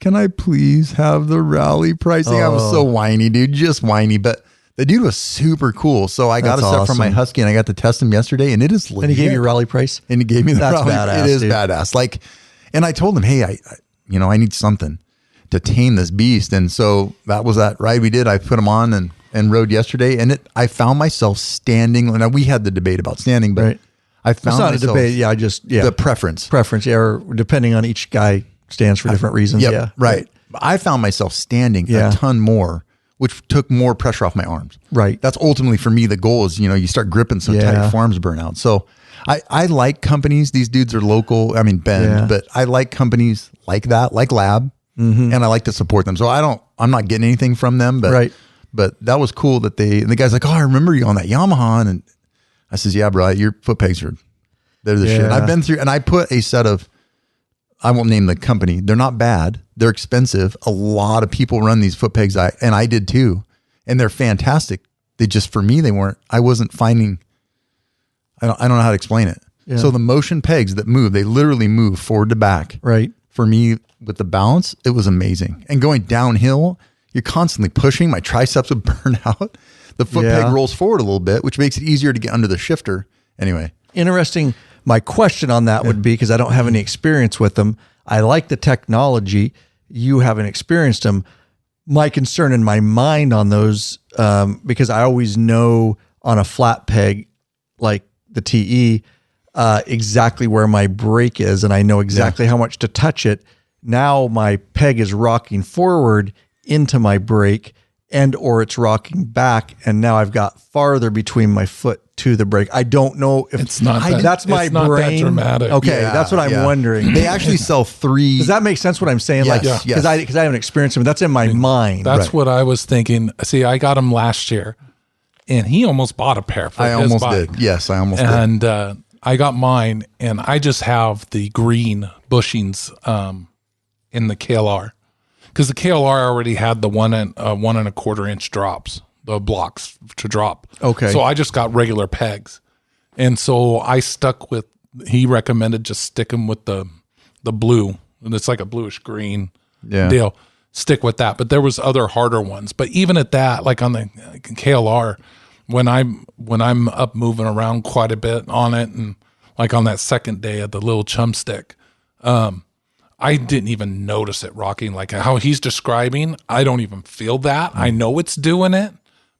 Can I please have the rally pricing? I was so whiny, dude, just whiny. But the dude was super cool. So I got a set from my Husky and I got to test him yesterday and it is legit. And he gave you a rally price? And he gave me the rally. Badass, it is dude. badass. Like, and I told him, hey, I need something to tame this beast. And so that was that ride we did. I put him on and rode yesterday. And I found myself standing. Now we had the debate about standing, but I found myself. It's not a debate. Yeah, the preference. Yeah, or depending on each guy stands for different reasons. Yep, yeah. Right. I found myself standing a ton more, which took more pressure off my arms. Right. That's ultimately for me, the goal is, you start gripping so tight your forearms burn out. So I like companies. These dudes are local. I mean, Bend, but I like companies like that, like Lab, and I like to support them. So I'm not getting anything from them, but that was cool that and the guy's like, oh, I remember you on that Yamaha. And I says, yeah, bro, your foot pegs they're the shit. I've been through, and I put a set of, I won't name the company. They're not bad. They're expensive. A lot of people run these foot pegs. And I did too. And they're fantastic. They just, for me, I wasn't finding, I don't know how to explain it. Yeah. So the Motion pegs that move, they literally move forward to back. Right. For me, with the balance, it was amazing. And going downhill, you're constantly pushing. My triceps would burn out. The foot peg rolls forward a little bit, which makes it easier to get under the shifter. Anyway. Interesting. My question on that would be, because I don't have any experience with them. I like the technology. You haven't experienced them. My concern in my mind on those, because I always know on a flat peg, like the TE, exactly where my brake is, and I know exactly how much to touch it. Now my peg is rocking forward into my brake, and or it's rocking back, and now I've got farther between my foot to the brake. I don't know if it's not. That's my it's brain. Not that dramatic. Okay, that's what I'm wondering. They actually sell 3. Does that make sense? What I'm saying? Yes, because I haven't experienced them. That's in my mind. That's what I was thinking. See, I got him last year, and he almost bought a pair. For I his almost bike. did. Yes, I almost did. And I got mine, and I just have the green bushings in the KLR, because the KLR already had the 1 1/4 inch drops, the blocks to drop. Okay. So I just got regular pegs, and so I stuck with. He recommended just sticking with the blue, and it's like a bluish green deal. Stick with that. But there was other harder ones. But even at that, like on the KLR, when I'm up moving around quite a bit on it, and like on that second day of the little chum stick, I didn't even notice it rocking like how he's describing. I don't even feel that. I know it's doing it,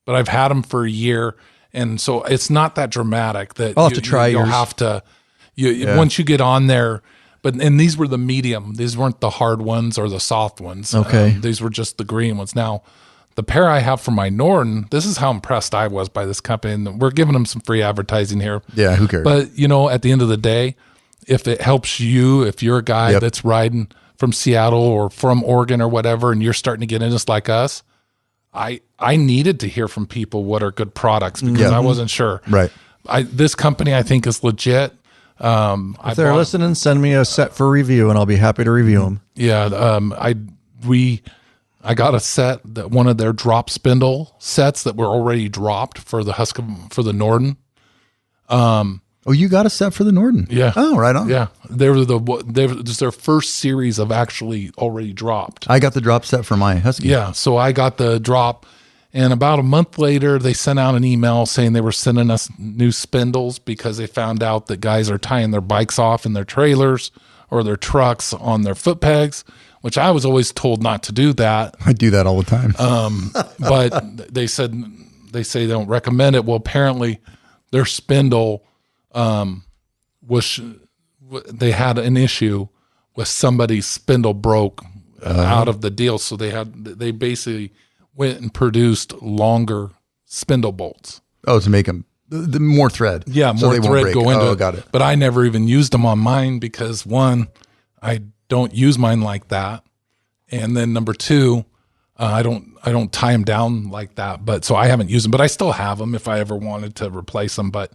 but I've had them for a year, and so it's not that dramatic. That I'll have to try You'll yours. have to. Once you get on there, and these were the medium. These weren't the hard ones or the soft ones. Okay. These were just the green ones. Now, the pair I have for my Norden, this is how impressed I was by this company, and we're giving them some free advertising here. Yeah, who cares? But at the end of the day, if it helps you, if you're a guy that's riding from Seattle or from Oregon or whatever, and you're starting to get into this like us, I needed to hear from people what are good products, because I wasn't sure. Right. This company I think is legit. If they're listening, send me a set for review, and I'll be happy to review them. Yeah. I got a set, that one of their drop spindle sets that were already dropped for the Norden. Oh, you got a set for the Norden? Yeah. Oh, right on. Yeah. They were just their first series of actually already dropped. I got the drop set for my Husky. Yeah. So I got the drop, and about a month later, they sent out an email saying they were sending us new spindles because they found out that guys are tying their bikes off in their trailers or their trucks on their foot pegs, which I was always told not to do that. I do that all the time. But they say they don't recommend it. Well, apparently their spindle they had an issue with somebody's spindle broke out of the deal. So they basically went and produced longer spindle bolts. Oh, to make them the more thread. Yeah, so more they won't thread break. go into Oh, it. got it. But I never even used them on mine because, one, I don't use mine like that, and then number two, I don't tie them down like that. But so I haven't used them, but I still have them if I ever wanted to replace them. But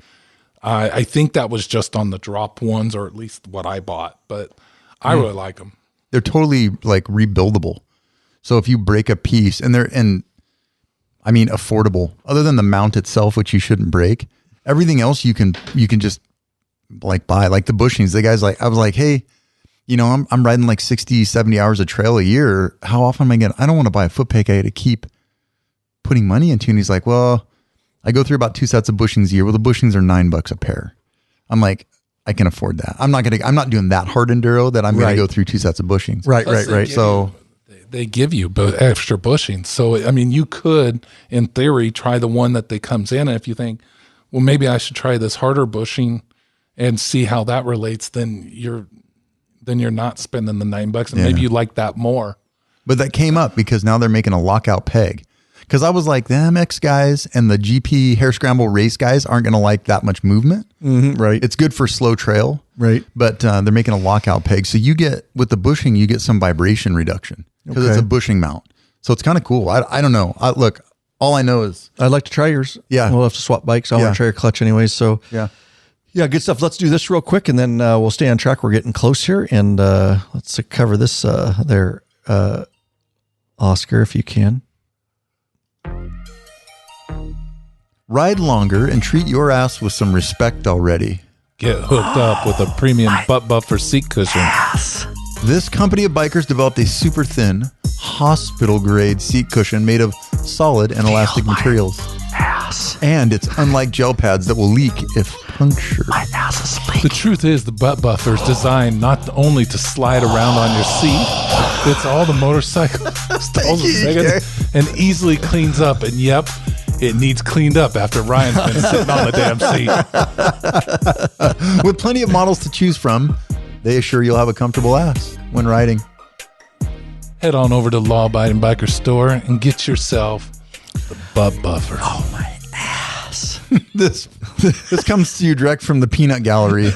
I think that was just on the drop ones, or at least what I bought. But I really like them. They're totally like rebuildable. So if you break a piece, and affordable, other than the mount itself, which you shouldn't break, everything else you can just like buy, like the bushings. The guy's like, I was like, hey, I'm riding like 60, 70 hours of trail a year. How often am I don't want to buy a foot peg. I got to keep putting money into. And he's like, well, I go through about 2 sets of bushings a year. Well, the bushings are $9 a pair. I'm like, I can afford that. I'm not doing that hard enduro that I'm going to go through 2 sets of bushings. Right. So they give you extra bushings. So, you could, in theory, try the one that comes in. And if you think, well, maybe I should try this harder bushing and see how that relates, then you're not spending the $9, and maybe you like that more. But that came up because now they're making a lockout peg. Because I was like, the MX guys and the GP hair scramble race guys aren't going to like that much movement. Mm-hmm, right. It's good for slow trail. Right. But they're making a lockout peg. So with the bushing, you get some vibration reduction because it's a bushing mount. So it's kind of cool. I don't know. Look, all I know is I'd like to try yours. Yeah. We'll have to swap bikes. I want to try your clutch anyways. So yeah, good stuff. Let's do this real quick, and then we'll stay on track. We're getting close here, and let's cover this there, Oscar, if you can. ride longer and treat your ass with some respect already. Get hooked up with a premium butt buffer seat cushion. This company of bikers developed a super thin, hospital-grade seat cushion made of solid and elastic materials. And it's unlike gel pads that will leak if punctured. My ass is leaking. The truth is, the butt buffer is designed not only to slide around on your seat, it's all the motorcycle stalls a second and easily cleans up. And yep, it needs cleaned up after Ryan's been sitting on the damn seat. With plenty of models to choose from, they assure you'll have a comfortable ass when riding. Head on over to Law Abiding Biker store and get yourself the butt buffer. Oh, my ass. This comes to you direct from the Peanut Gallery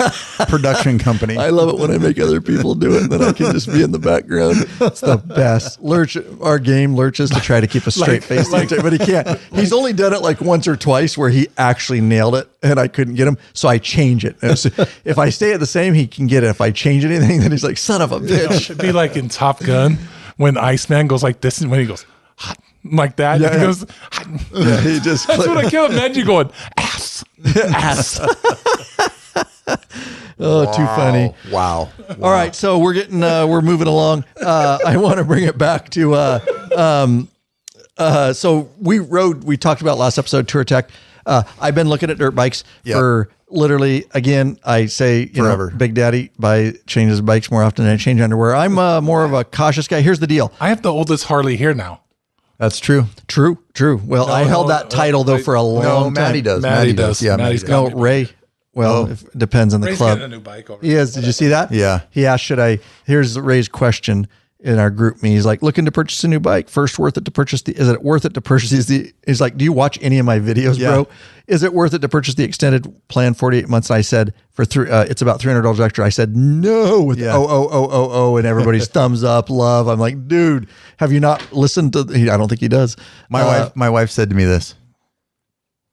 production company. I love it when I make other people do it, and then I can just be in the background. It's the best. Lurch, our game lurches to try to keep a straight face, but he can't. He's only done it like once or twice where he actually nailed it, and I couldn't get him, so I change it. If I stay at the same, he can get it. If I change anything, then he's like, son of a bitch. It'd be like in Top Gun when Iceman goes like this, and when he goes, hot, like that, Yeah, he goes, Yeah, he just that's what I can't imagine going, ass. ass. Oh, too funny. Wow. All right, so we're moving along. I want to bring it back to so we talked about last episode Tour Tech. I've been looking at dirt bikes for literally, again, I say forever. Big Daddy changes bikes more often than I change underwear. I'm more of a cautious guy. Here's the deal. I have the oldest Harley here now. That's true. True. Well, I held that title though for a long time. Maddie does. Maddie does. Yeah, Maddie's Maddie got No, Ray. Well, it depends on the Ray's club. getting a new bike over. He is. Did you see that? Yeah. He asked, here's Ray's question in our group me. He's like, looking to purchase a new bike. First, is it worth it to purchase these? He's like, do you watch any of my videos, bro? Is it worth it to purchase the extended plan 48 months? And I said, it's about $300 extra. I said, no, with and everybody's thumbs up, love. I'm like, dude, have you not listened to, I don't think he does. My wife said to me this,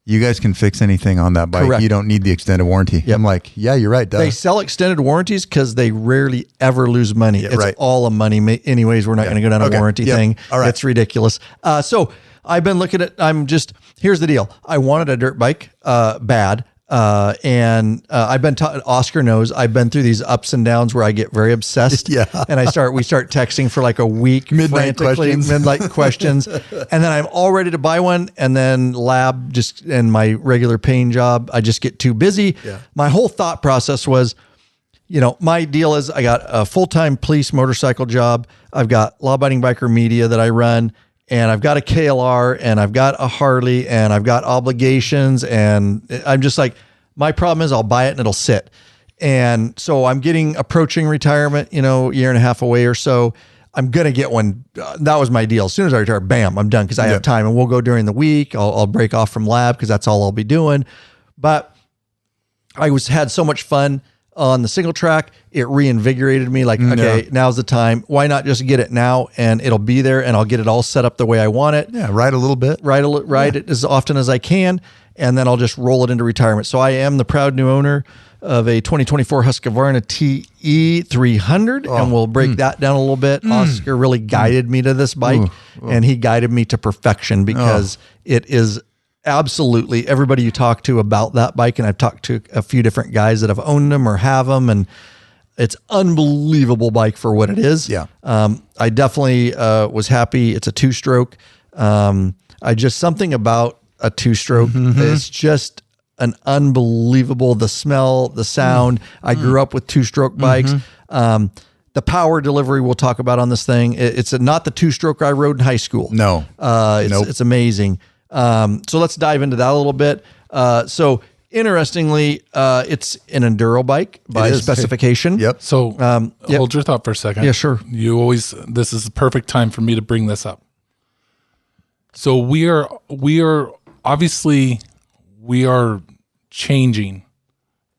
you guys can fix anything on that bike. Correct. You don't need the extended warranty. Yep. I'm like, yeah, you're right. Duh. They sell extended warranties because they rarely ever lose money. It's right. all a money. Anyways, we're not going to go down a warranty thing. All right. It's ridiculous. So I've been looking at, here's the deal. I wanted a dirt bike bad. And I've been Oscar knows I've been through these ups and downs where I get very obsessed. Yeah. And we start texting for like a week, Midnight questions. And then I'm all ready to buy one. And then lab and my regular paying job, I just get too busy. Yeah. My whole thought process was, my deal is I got a full-time police motorcycle job. I've got Law Abiding Biker Media that I run. And I've got a KLR and I've got a Harley and I've got obligations. And I'm just like, my problem is I'll buy it and it'll sit. And so I'm approaching retirement, year and a half away or so. I'm going to get one. That was my deal. As soon as I retire, bam, I'm done. Cause I have time and we'll go during the week. I'll break off from lab cause that's all I'll be doing. But I had so much fun on the single track. It reinvigorated me like, okay, now's the time. Why not just get it now and it'll be there and I'll get it all set up the way I want it. Yeah. Ride a little bit. Ride it as often as I can. And then I'll just roll it into retirement. So I am the proud new owner of a 2024 Husqvarna TE300 and we'll break that down a little bit. Oscar really guided me to this bike and he guided me to perfection because it is absolutely everybody you talk to about that bike. And I've talked to a few different guys that have owned them or have them. And it's unbelievable bike for what it is. Yeah. I definitely was happy. It's a 2-stroke. Something about a 2-stroke. It's just an unbelievable, the smell, the sound. I grew up with 2-stroke bikes. The power delivery we'll talk about on this thing. It's not the 2-stroke I rode in high school. No. It's amazing. So let's dive into that a little bit. So interestingly, it's an enduro bike by specification. Yep. So hold your thought for a second. Yeah, sure. This is the perfect time for me to bring this up. So we are obviously changing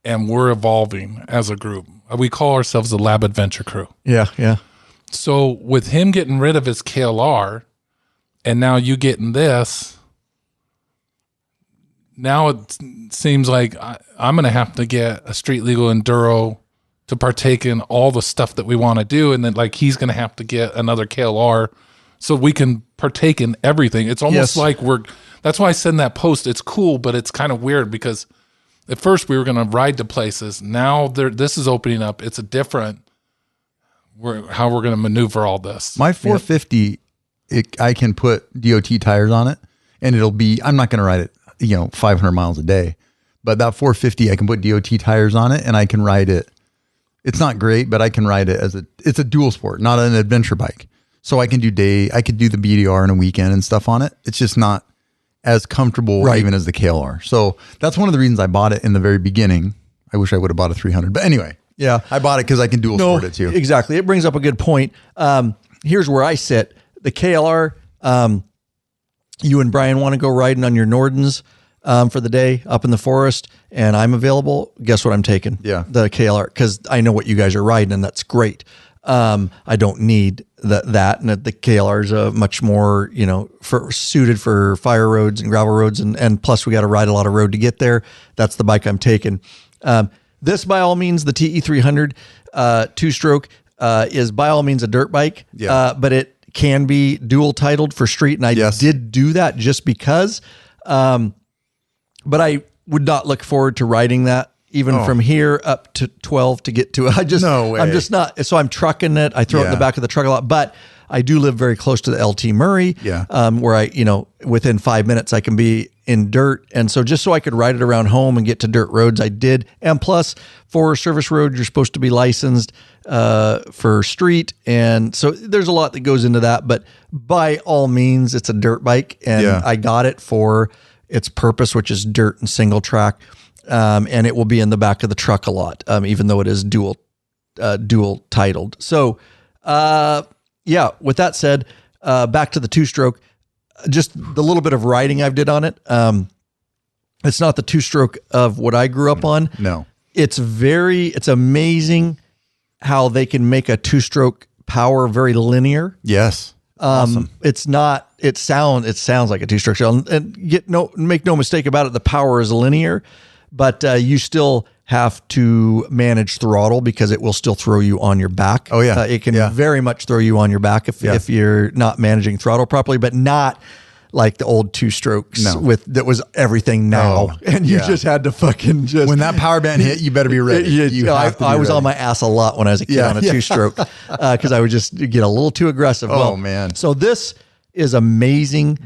and we're evolving as a group. We call ourselves the LAB-Adventure crew. Yeah. So with him getting rid of his KLR and now you getting this, now it seems like I'm going to have to get a street legal enduro to partake in all the stuff that we want to do. And then like, he's going to have to get another KLR so we can partake in everything. It's almost like that's why I said in that post, it's cool, but it's kind of weird because at first we were going to ride to places. Now this is opening up. It's a different, how we're going to maneuver all this. My 450, I can put DOT tires on it and I'm not going to ride it, 500 miles a day, but that 450, I can put DOT tires on it and I can ride it. It's not great, but I can ride it it's a dual sport, not an adventure bike. So I could do the BDR in a weekend and stuff on it. It's just not, as comfortable even as the KLR. So that's one of the reasons I bought it in the very beginning. I wish I would have bought a 300, but anyway, I bought it because I can dual sport it too. Exactly. It brings up a good point. Here's where I sit. The KLR, you and Brian want to go riding on your Nordens for the day up in the forest, and I'm available. Guess what I'm taking? Yeah. The KLR, because I know what you guys are riding, and that's great. I don't need that, and the KLR is much more, suited for fire roads and gravel roads, and plus we got to ride a lot of road to get there. That's the bike I'm taking. This, by all means, the TE300 two-stroke is by all means a dirt bike, but it can be dual titled for street, and I did do that just because. But I would not look forward to riding that even from here up to 12 to get to it. I'm just not. So I'm trucking it. I throw it in the back of the truck a lot, but I do live very close to the LT Murray, where I, within 5 minutes I can be in dirt. And so just so I could ride it around home and get to dirt roads, I did. And plus for service road, you're supposed to be licensed for street. And so there's a lot that goes into that, but by all means, it's a dirt bike, and I got it for its purpose, which is dirt and single track. And it will be in the back of the truck a lot, even though it is dual titled. So, with that said, back to the two-stroke, just the little bit of riding I've did on it. It's not the two-stroke of what I grew up on. No, it's amazing how they can make a two-stroke power very linear. Yes. Awesome. It's not, it sounds like a two-stroke, and make no mistake about it. The power is linear, but you still have to manage throttle because it will still throw you on your back. Oh yeah. It can very much throw you on your back if you're not managing throttle properly, but not like the old two strokes that was everything now. And you just had to fucking when that power band hit, you better be ready. I was on my ass a lot when I was a kid on a two stroke because I would just get a little too aggressive. Oh man. So this is amazing.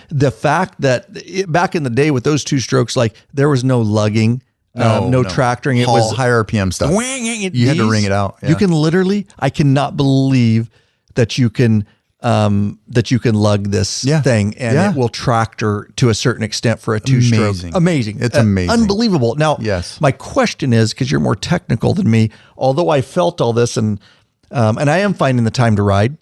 The fact that back in the day with those two strokes, like there was no lugging, no tractoring. It was high RPM stuff. You had to ring it out. Yeah. You can literally, I cannot believe that you can lug this thing and it will tractor to a certain extent for a two-stroke. Amazing. It's amazing. Unbelievable. Now, my question is, because you're more technical than me, although I felt all this and I am finding the time to ride.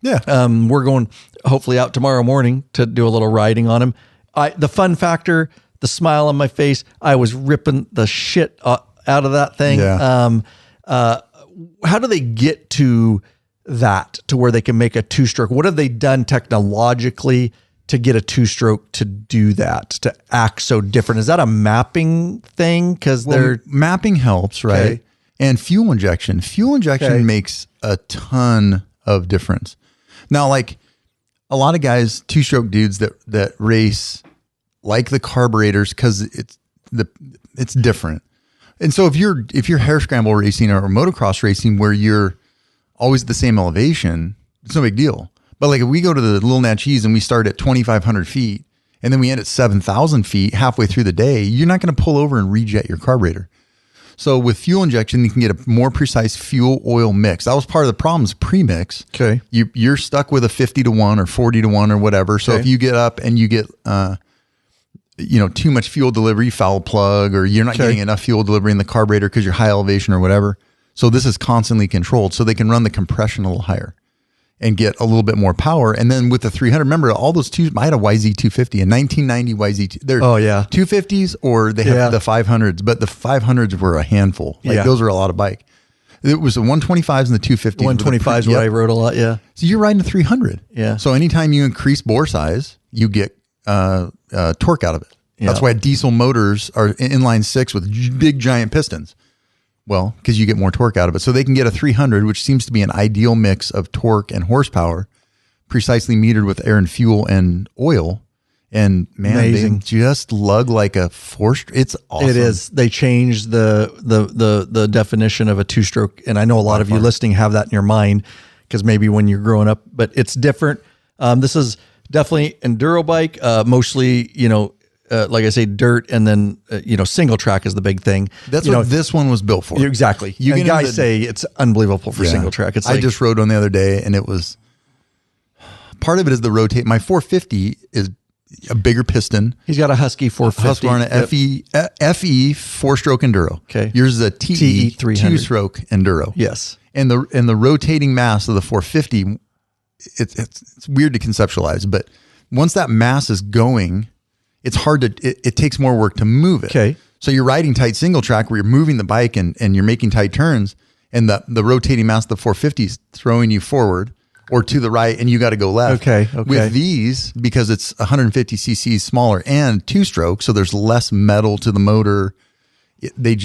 Yeah. We're going hopefully out tomorrow morning to do a little riding on him. The fun factor, the smile on my face, I was ripping the shit out of that thing. Yeah. How do they get to that, to where they can make a two-stroke? What have they done technologically to get a two-stroke to do that, to act so different? Is that a mapping thing? Because mapping helps, right? Okay. And fuel injection. Fuel injection makes a ton of difference. Now, like a lot of guys, two-stroke dudes that race like the carburetors because it's different. And so if you're hare scramble racing or motocross racing where you're always at the same elevation, it's no big deal. But like if we go to the Little Natchez and we start at 2,500 feet and then we end at 7,000 feet halfway through the day, you're not going to pull over and rejet your carburetor. So with fuel injection, you can get a more precise fuel oil mix. That was part of the problem is premix. Okay. You're stuck with a 50-1 or 40-1 or whatever. So if you get up and you get, too much fuel delivery, foul plug, or you're not getting enough fuel delivery in the carburetor because you're high elevation or whatever. So this is constantly controlled. So they can run the compression a little higher and get a little bit more power. And then with the 300, remember all those I had a YZ250, a 1990 YZ2. They're 250s or they have the 500s, but the 500s were a handful. Those are a lot of bike. It was the 125s and the 250s. 125 is what I rode a lot. Yeah. So you're riding a 300. Yeah. So anytime you increase bore size, you get torque out of it. Yeah. That's why diesel motors are inline six with big giant pistons. Well, because you get more torque out of it. So they can get a 300, which seems to be an ideal mix of torque and horsepower, precisely metered with air and fuel and oil. And man, they just lug like a it's awesome. It is. They changed the definition of a two-stroke. And I know a lot of you listening have that in your mind because maybe when you're growing up, but it's different. This is definitely enduro bike, mostly, like I say, dirt, and then single track is the big thing. That's what this one was built for. Exactly. You guys say it's unbelievable for single track. It's I just rode one the other day, and it was part of it is the rotate. My 450 is a bigger piston. He's got a Husky 450. Husqvarna FE 4-stroke Enduro. Okay. Yours is a TE 2-stroke Enduro. Yes. And the rotating mass of the 450, it's weird to conceptualize, but once that mass is going, it's hard to, it takes more work to move it. Okay. So you're riding tight single track where you're moving the bike and you're making tight turns, and the rotating mass of the 450 is throwing you forward or to the right, and you got to go left. Okay. With these, because it's 150 cc's smaller and 2-stroke, so there's less metal to the motor. They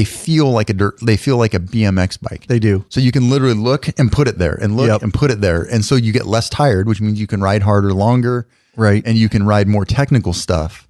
feel like a BMX bike. They do. So you can literally look and put it there, and look and put it there, and so you get less tired, which means you can ride harder, longer, right? And you can ride more technical stuff.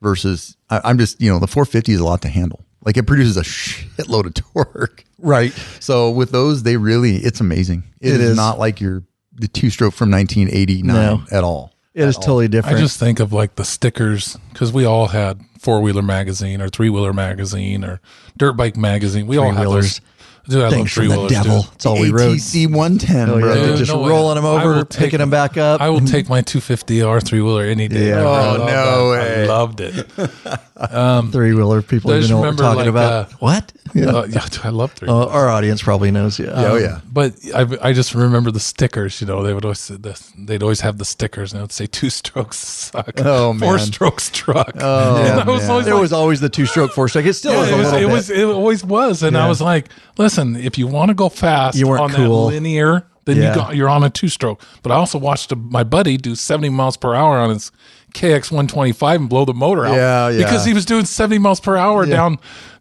Versus, I'm just, the 450 is a lot to handle. Like, it produces a shitload of torque. Right. So with those, it's amazing. It is not like the 2-stroke from 1989 at all. It is totally different. I just think of like the stickers, because we all had 4-wheeler magazine or 3-wheeler magazine or dirt bike magazine. We all had those. Dude, I love Things from the devil. That's all we wrote. ATC 110, bro. Yeah, just rolling them over, picking them back up. I will take my 250 or 3-wheeler any day. Yeah, oh, no way. I loved it. 3-wheeler, people even know what we're talking about. What? Yeah, I love 3-wheelers. Our audience probably knows. Yeah. Oh, yeah. But I just remember the stickers. They would always they'd always have the stickers, and it would say 2-strokes suck. Oh, man. 4-strokes truck. Oh, yeah. There was always the 2-stroke 4-stroke. It still is a little bit. It always was, and I was like, listen, if you want to go fast on that linear, then you're on a 2-stroke. But I also watched my buddy do 70 miles per hour on his KX 125 and blow the motor out. Because he was doing 70 miles per hour down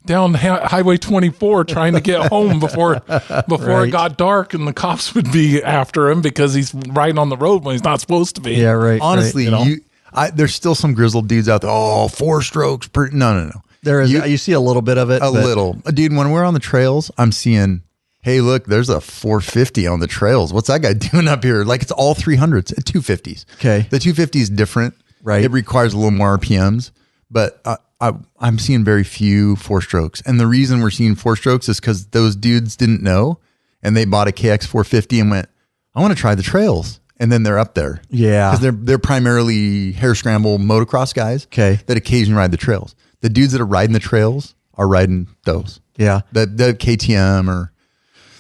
Highway 24 trying to get home before it got dark, and the cops would be after him because he's riding on the road when he's not supposed to be. Yeah, right. Honestly, there's still some grizzled dudes out there. Oh, 4 strokes per. No. There is. You see a little bit of it. A little. Dude, when we're on the trails, I'm seeing, hey, look, there's a 450 on the trails. What's that guy doing up here? Like, it's all 300s, 250s. Okay. The 250 is different. Right. It requires a little more RPMs, but I'm seeing very few 4-strokes. And the reason we're seeing 4-strokes is because those dudes didn't know, and they bought a KX 450 and went, I want to try the trails. And then they're up there. Yeah. Because they're primarily hare scramble motocross guys that occasionally ride the trails. The dudes that are riding the trails are riding those. Yeah. The KTM or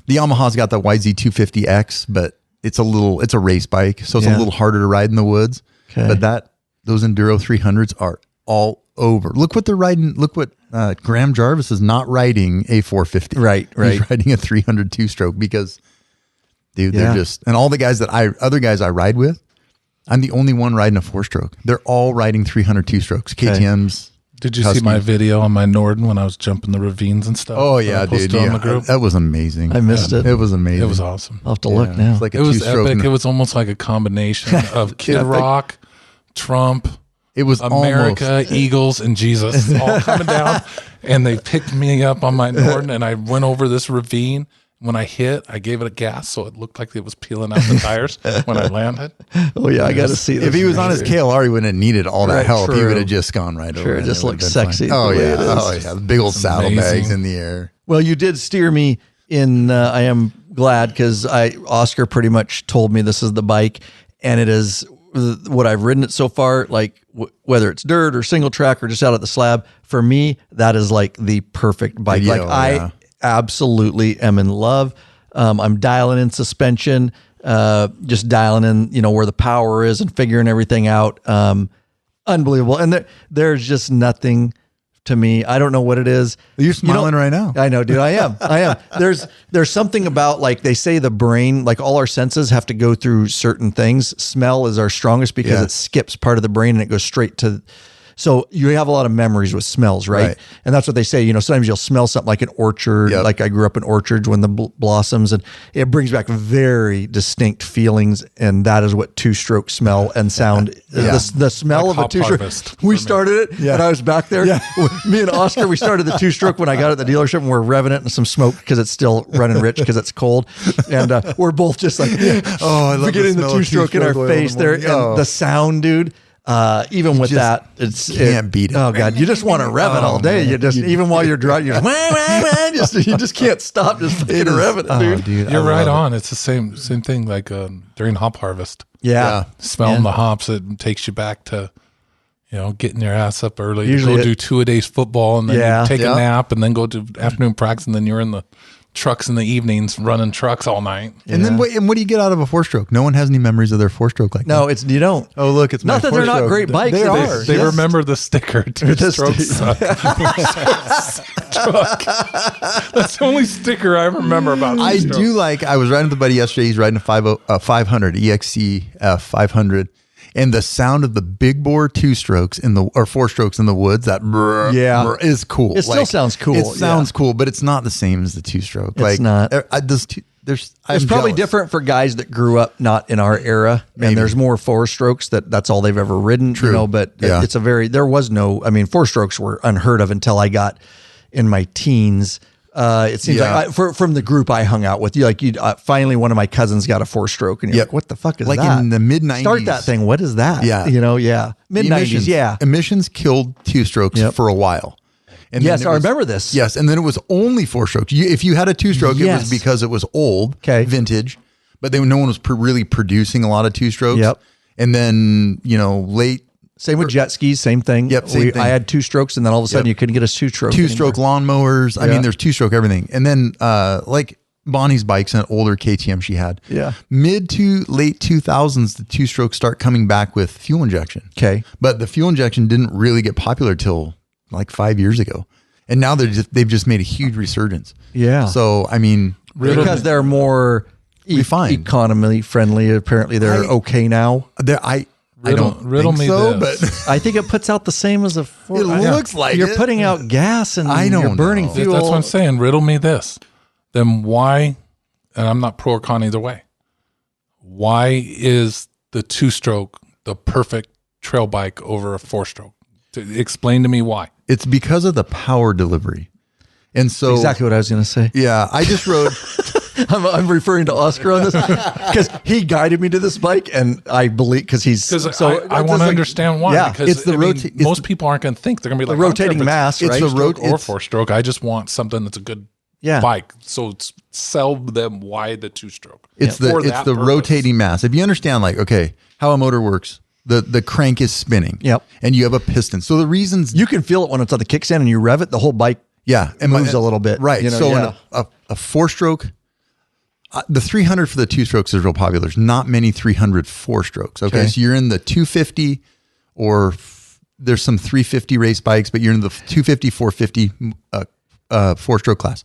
the Yamaha's got the YZ250X, but it's a race bike. So it's a little harder to ride in the woods. Okay. But those Enduro 300s are all over. Look what they're riding. Look what Graham Jarvis is not riding a 450. Right. He's riding a 300 2-stroke because, dude, they're just, and all the guys other guys I ride with, I'm the only one riding a 4-stroke. They're all riding 300 2-strokes. KTM's. Did you see my video on my Norden when I was jumping the ravines and stuff? Oh yeah, dude. On the group? That was amazing. I missed it. It was amazing. It was awesome. I'll have to look now. It's like it was epic. It was almost like a combination of Kid Rock, Trump, it was America, Eagles, and Jesus all coming down. And they picked me up on my Norden, and I went over this ravine. When I hit, I gave it a gas, so it looked like it was peeling out the tires when I landed. Oh yeah, I got to see this. If he was on his KLR, he wouldn't have needed all that help. He would have just gone right over. It just looks sexy. Oh yeah, the big old saddlebags in the air. Well, you did steer me in. I am glad because Oscar pretty much told me this is the bike, and it is what I've ridden it so far. Like whether it's dirt or single track or just out at the slab, for me that is like the perfect bike. I absolutely am in love. I'm dialing in suspension, just dialing in, where the power is and figuring everything out. Unbelievable. And there's just nothing to me. I don't know what it is. You're smiling right now. I know, dude. I am. There's something about, like, they say the brain, like all our senses have to go through certain things. Smell is our strongest because it skips part of the brain and it goes straight to. So you have a lot of memories with smells, right? And that's what they say. Sometimes you'll smell something like an orchard. Yep. Like I grew up in orchards when the blossoms, and it brings back very distinct feelings. And that is what 2-stroke smell and sound. The smell like of a 2-stroke. We started it, and I was back there. Yeah. Me and Oscar, we started the 2-stroke when I got at the dealership, and we're revving it in some smoke because it's still running rich because it's cold. And we're both just like, I love getting the 2-stroke in our face there, and the sound, dude. Even with that, can't beat it. Oh God, you just want to rev it all day. You just even while you're driving, you just can't stop just fucking revving it, dude. You're right on. It's the same thing like during hop harvest. Yeah. Smelling the hops, it takes you back to, getting your ass up early. Usually go do 2-a-days football and then you take a nap and then go to afternoon practice and then you're in the trucks in the evenings running trucks all night. And then what do you get out of a 4-stroke? No one has any memories of their 4-stroke like that. No, you don't. Oh, look, it's not that they're not great bikes. They are. They remember the sticker. 2-stroke suck. Truck. That's the only sticker I remember about. I do like. I was riding with a buddy yesterday. He's riding a 500 EXC 500, and the sound of the big bore 2-strokes or 4-strokes in the woods. That brr is cool. It still sounds cool. It sounds cool, but it's not the same as the 2-stroke. It's not. It's probably different for guys that grew up not in our era, and there's more 4-strokes that's all they've ever ridden. True. But it's there was no. I mean, 4-strokes were unheard of until I got in my teens. It seems like from the group I hung out with, finally one of my cousins got a 4-stroke, and you're like, what the fuck is that? Like in the mid-90s. Start that thing. What is that? Yeah. Mid-90s, yeah. Emissions killed 2-strokes for a while. And yes, I remember this. Yes, and then it was only 4-strokes. If you had a 2-stroke, it was because it was old, vintage, but no one was really producing a lot of 2-strokes. Yep. And then, late. Same with jet skis, same thing. Yep, same thing. I had 2-strokes, and then all of a sudden you couldn't get a 2-stroke. 2-stroke lawnmowers. I mean, there's 2-stroke everything. And then like Bonnie's bike's an older KTM she had. Yeah. Mid to late 2000s, the 2-strokes start coming back with fuel injection. Okay. But the fuel injection didn't really get popular till like 5 years ago. And now they've just made a huge resurgence. Yeah. So, I mean. Because they're more refined. Economy friendly. Apparently they're okay now. I don't riddle think me so, this. but I think it puts out the same as a 4. It looks like you're putting out gas and you're burning fuel. That's what I'm saying. Riddle me this. Then why, and I'm not pro or con either way, why is the 2-stroke the perfect trail bike over a 4-stroke? Explain to me why. It's because of the power delivery. And so exactly what I was going to say. Yeah, I just rode. I'm referring to Oscar on this because he guided me to this bike, and I believe I want to understand why. Yeah, because most people aren't going to think they're going to be like the rotating mass, right? It's the or 4-stroke. I just want something that's a good bike. So sell them why the 2-stroke. It's the rotating mass. If you understand, like, okay, how a motor works. The crank is spinning. Yep. And you have a piston. So the reasons you can feel it when it's on the kickstand and you rev it, the whole bike moves a little bit. Right. So in a 4-stroke, the 300 for the 2-strokes is real popular. There's not many 300 4-strokes. Okay. So you're in the 250 or there's some 350 race bikes, but you're in the 250, 450 4-stroke class.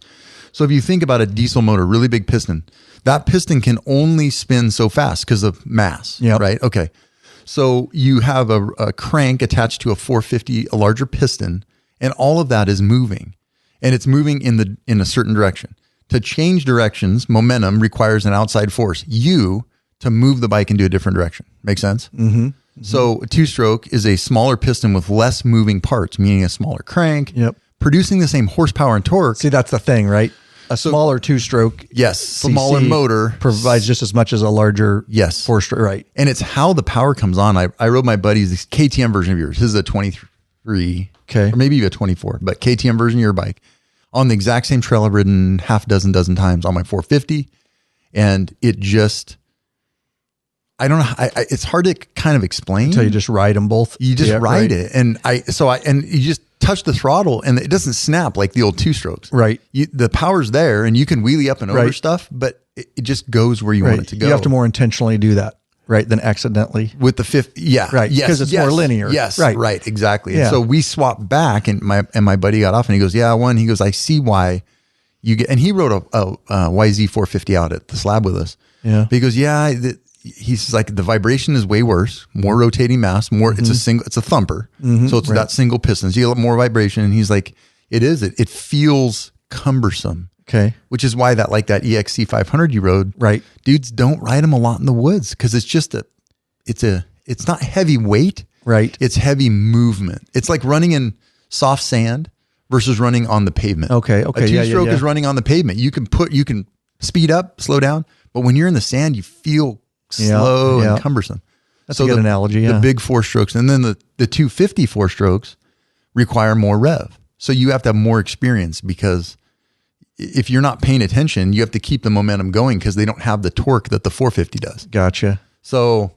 So if you think about a diesel motor, really big piston, that piston can only spin so fast because of mass. Yep. Right. Okay. So you have a crank attached to a 450, a larger piston, and all of that is moving, and it's moving in a certain direction. To change directions, momentum requires an outside force, to move the bike into a different direction. Make sense? Mm-hmm. So a 2-stroke is a smaller piston with less moving parts, meaning a smaller crank, producing the same horsepower and torque. See, that's the thing, right? A smaller 2-stroke, smaller motor provides just as much as a larger 4-stroke, right? And it's how the power comes on. I rode my buddy's KTM version of yours. His is a 23, or maybe even a 24, but KTM version of your bike on the exact same trail I've ridden half a dozen times on my 450, and it just. I don't know. It's hard to kind of explain until you just ride them both. You just ride it, and you just touch the throttle, and it doesn't snap like the old 2-strokes. Right. The power's there, and you can wheelie up and over stuff, but it just goes where you want it to go. You have to more intentionally do that, right, than accidentally with the 50. Right. Yes, because it's more linear. Yes. Right. Right. Exactly. Yeah. And so we swapped back, and my buddy got off, and he goes, He goes, I see why you get. And he rode a YZ 450 out at the slab with us. Yeah. Because he's like, the vibration is way worse, more rotating mass, more. It's a thumper. So it's that single piston. So you get more vibration. And he's like, it feels cumbersome. Okay. Which is why that EXC 500 you rode. Right. Dudes don't ride them a lot in the woods because it's just it's not heavy weight. Right. It's heavy movement. It's like running in soft sand versus running on the pavement. Okay. A 2-stroke is running on the pavement. You can speed up, slow down, but when you're in the sand, you feel slow and cumbersome. That's a good analogy. Yeah. The big 4-strokes, and then the 250 4-strokes require more rev. So you have to have more experience, because if you're not paying attention, you have to keep the momentum going because they don't have the torque that the 450 does. Gotcha. So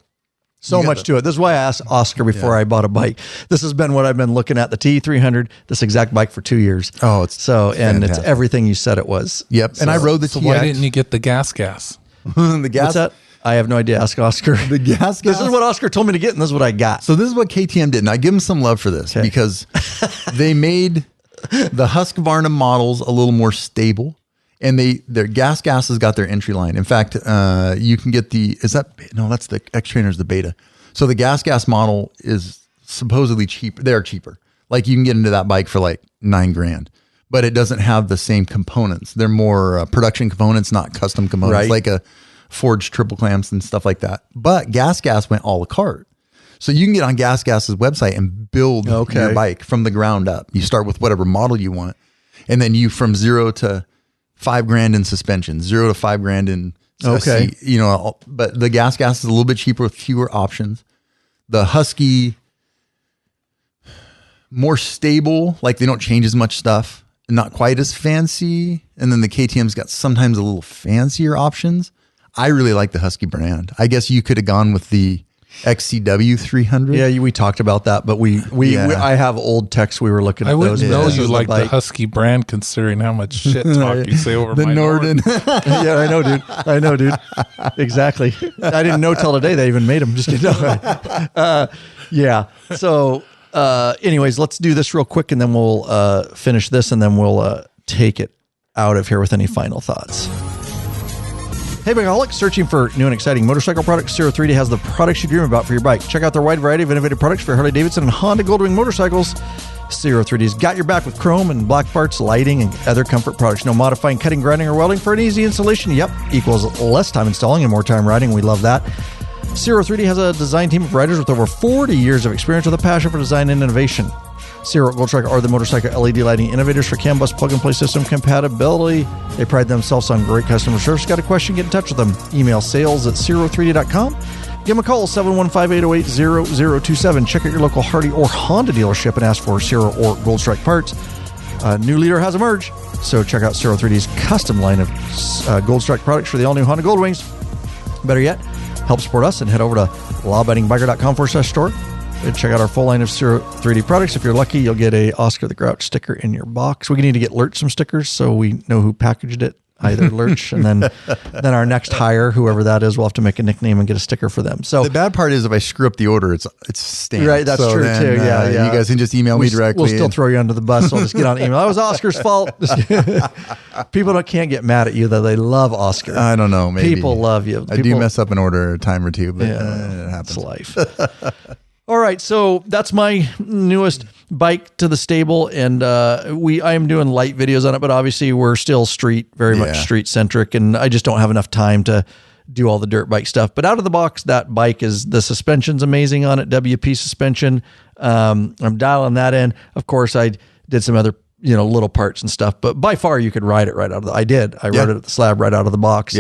much to it. This is why I asked Oscar before I bought a bike. This has been what I've been looking at, the TE300, this exact bike for 2 years. Oh, it's it's everything you said it was. Yep. So, and I rode the TX. Why didn't you get the gas? The gas. What's that? I have no idea. Ask Oscar. The gas. This is what Oscar told me to get, and this is what I got. So this is what KTM did. And I give them some love for this because they made the Husqvarna models a little more stable, and their gas has got their entry line. In fact, you can get that's the X-Trainer's the Beta. So the gas model is supposedly cheap. They're cheaper. Like you can get into that bike for like $9,000, but it doesn't have the same components. They're more production components, not custom components, like a forged triple clamps and stuff like that. But gas went a la carte. So you can get on Gas's website and build your bike from the ground up. You start with whatever model you want, and then you from $0 to $5,000 in suspension, $0 to $5,000 in seat, but the gas is a little bit cheaper with fewer options. The Husky, more stable, like they don't change as much stuff, not quite as fancy. And then the KTM's got sometimes a little fancier options. I really like the Husky brand. I guess you could have gone with the XCW 300. Yeah, we talked about that, but I have old texts. We were looking at those. I wouldn't know you like the Husky brand, considering how much shit talk you say over the my Norden. Yeah, I know, dude. Exactly. I didn't know till today they even made them. Just kidding. Yeah. So, anyways, let's do this real quick, and then we'll finish this, and then we'll take it out of here with any final thoughts. Hey, Bikeaholic, searching for new and exciting motorcycle products? Zero 3D has the products you dream about for your bike. Check out their wide variety of innovative products for Harley-Davidson and Honda Goldwing motorcycles. Zero 3D's got your back with chrome and black parts, lighting, and other comfort products. No modifying, cutting, grinding, or welding for an easy installation. Yep, equals less time installing and more time riding. We love that. Zero 3D has a design team of riders with over 40 years of experience with a passion for design and innovation. Zero Goldstrike are the motorcycle LED lighting innovators for CAN bus plug-and-play system compatibility. They pride themselves on great customer service. Got a question? Get in touch with them. Email sales@zero3d.com. Give them a call, 715-808-0027. Check out your local Harley or Honda dealership and ask for Zero or Goldstrike parts. A new leader has emerged, so check out Zero 3D's custom line of Goldstrike products for the all-new Honda Goldwings. Better yet, help support us and head over to lawabidingbiker.com/store. And check out our full line of Zero 3D products. If you're lucky, you'll get a Oscar the Grouch sticker in your box. We need to get Lurch some stickers so we know who packaged it, either Lurch, and then our next hire, whoever that is, we'll have to make a nickname and get a sticker for them. So the bad part is if I screw up the order, it's stamped. Right, that's true too. Yeah. You guys can just email me directly. We'll still throw you under the bus. So I'll just get on email. That was Oscar's fault. People can't get mad at you though. They love Oscar. I don't know. Maybe people love you. I do mess up an order a time or two, but it happens. It's life. All right, so that's my newest bike to the stable, and I am doing light videos on it, but obviously we're still very much street centric, and I just don't have enough time to do all the dirt bike stuff. But out of the box, that bike the suspension's amazing on it, WP suspension. I'm dialing that in. Of course, I did some other little parts and stuff, but by far you could ride it right out of I rode it at the slab right out of the box,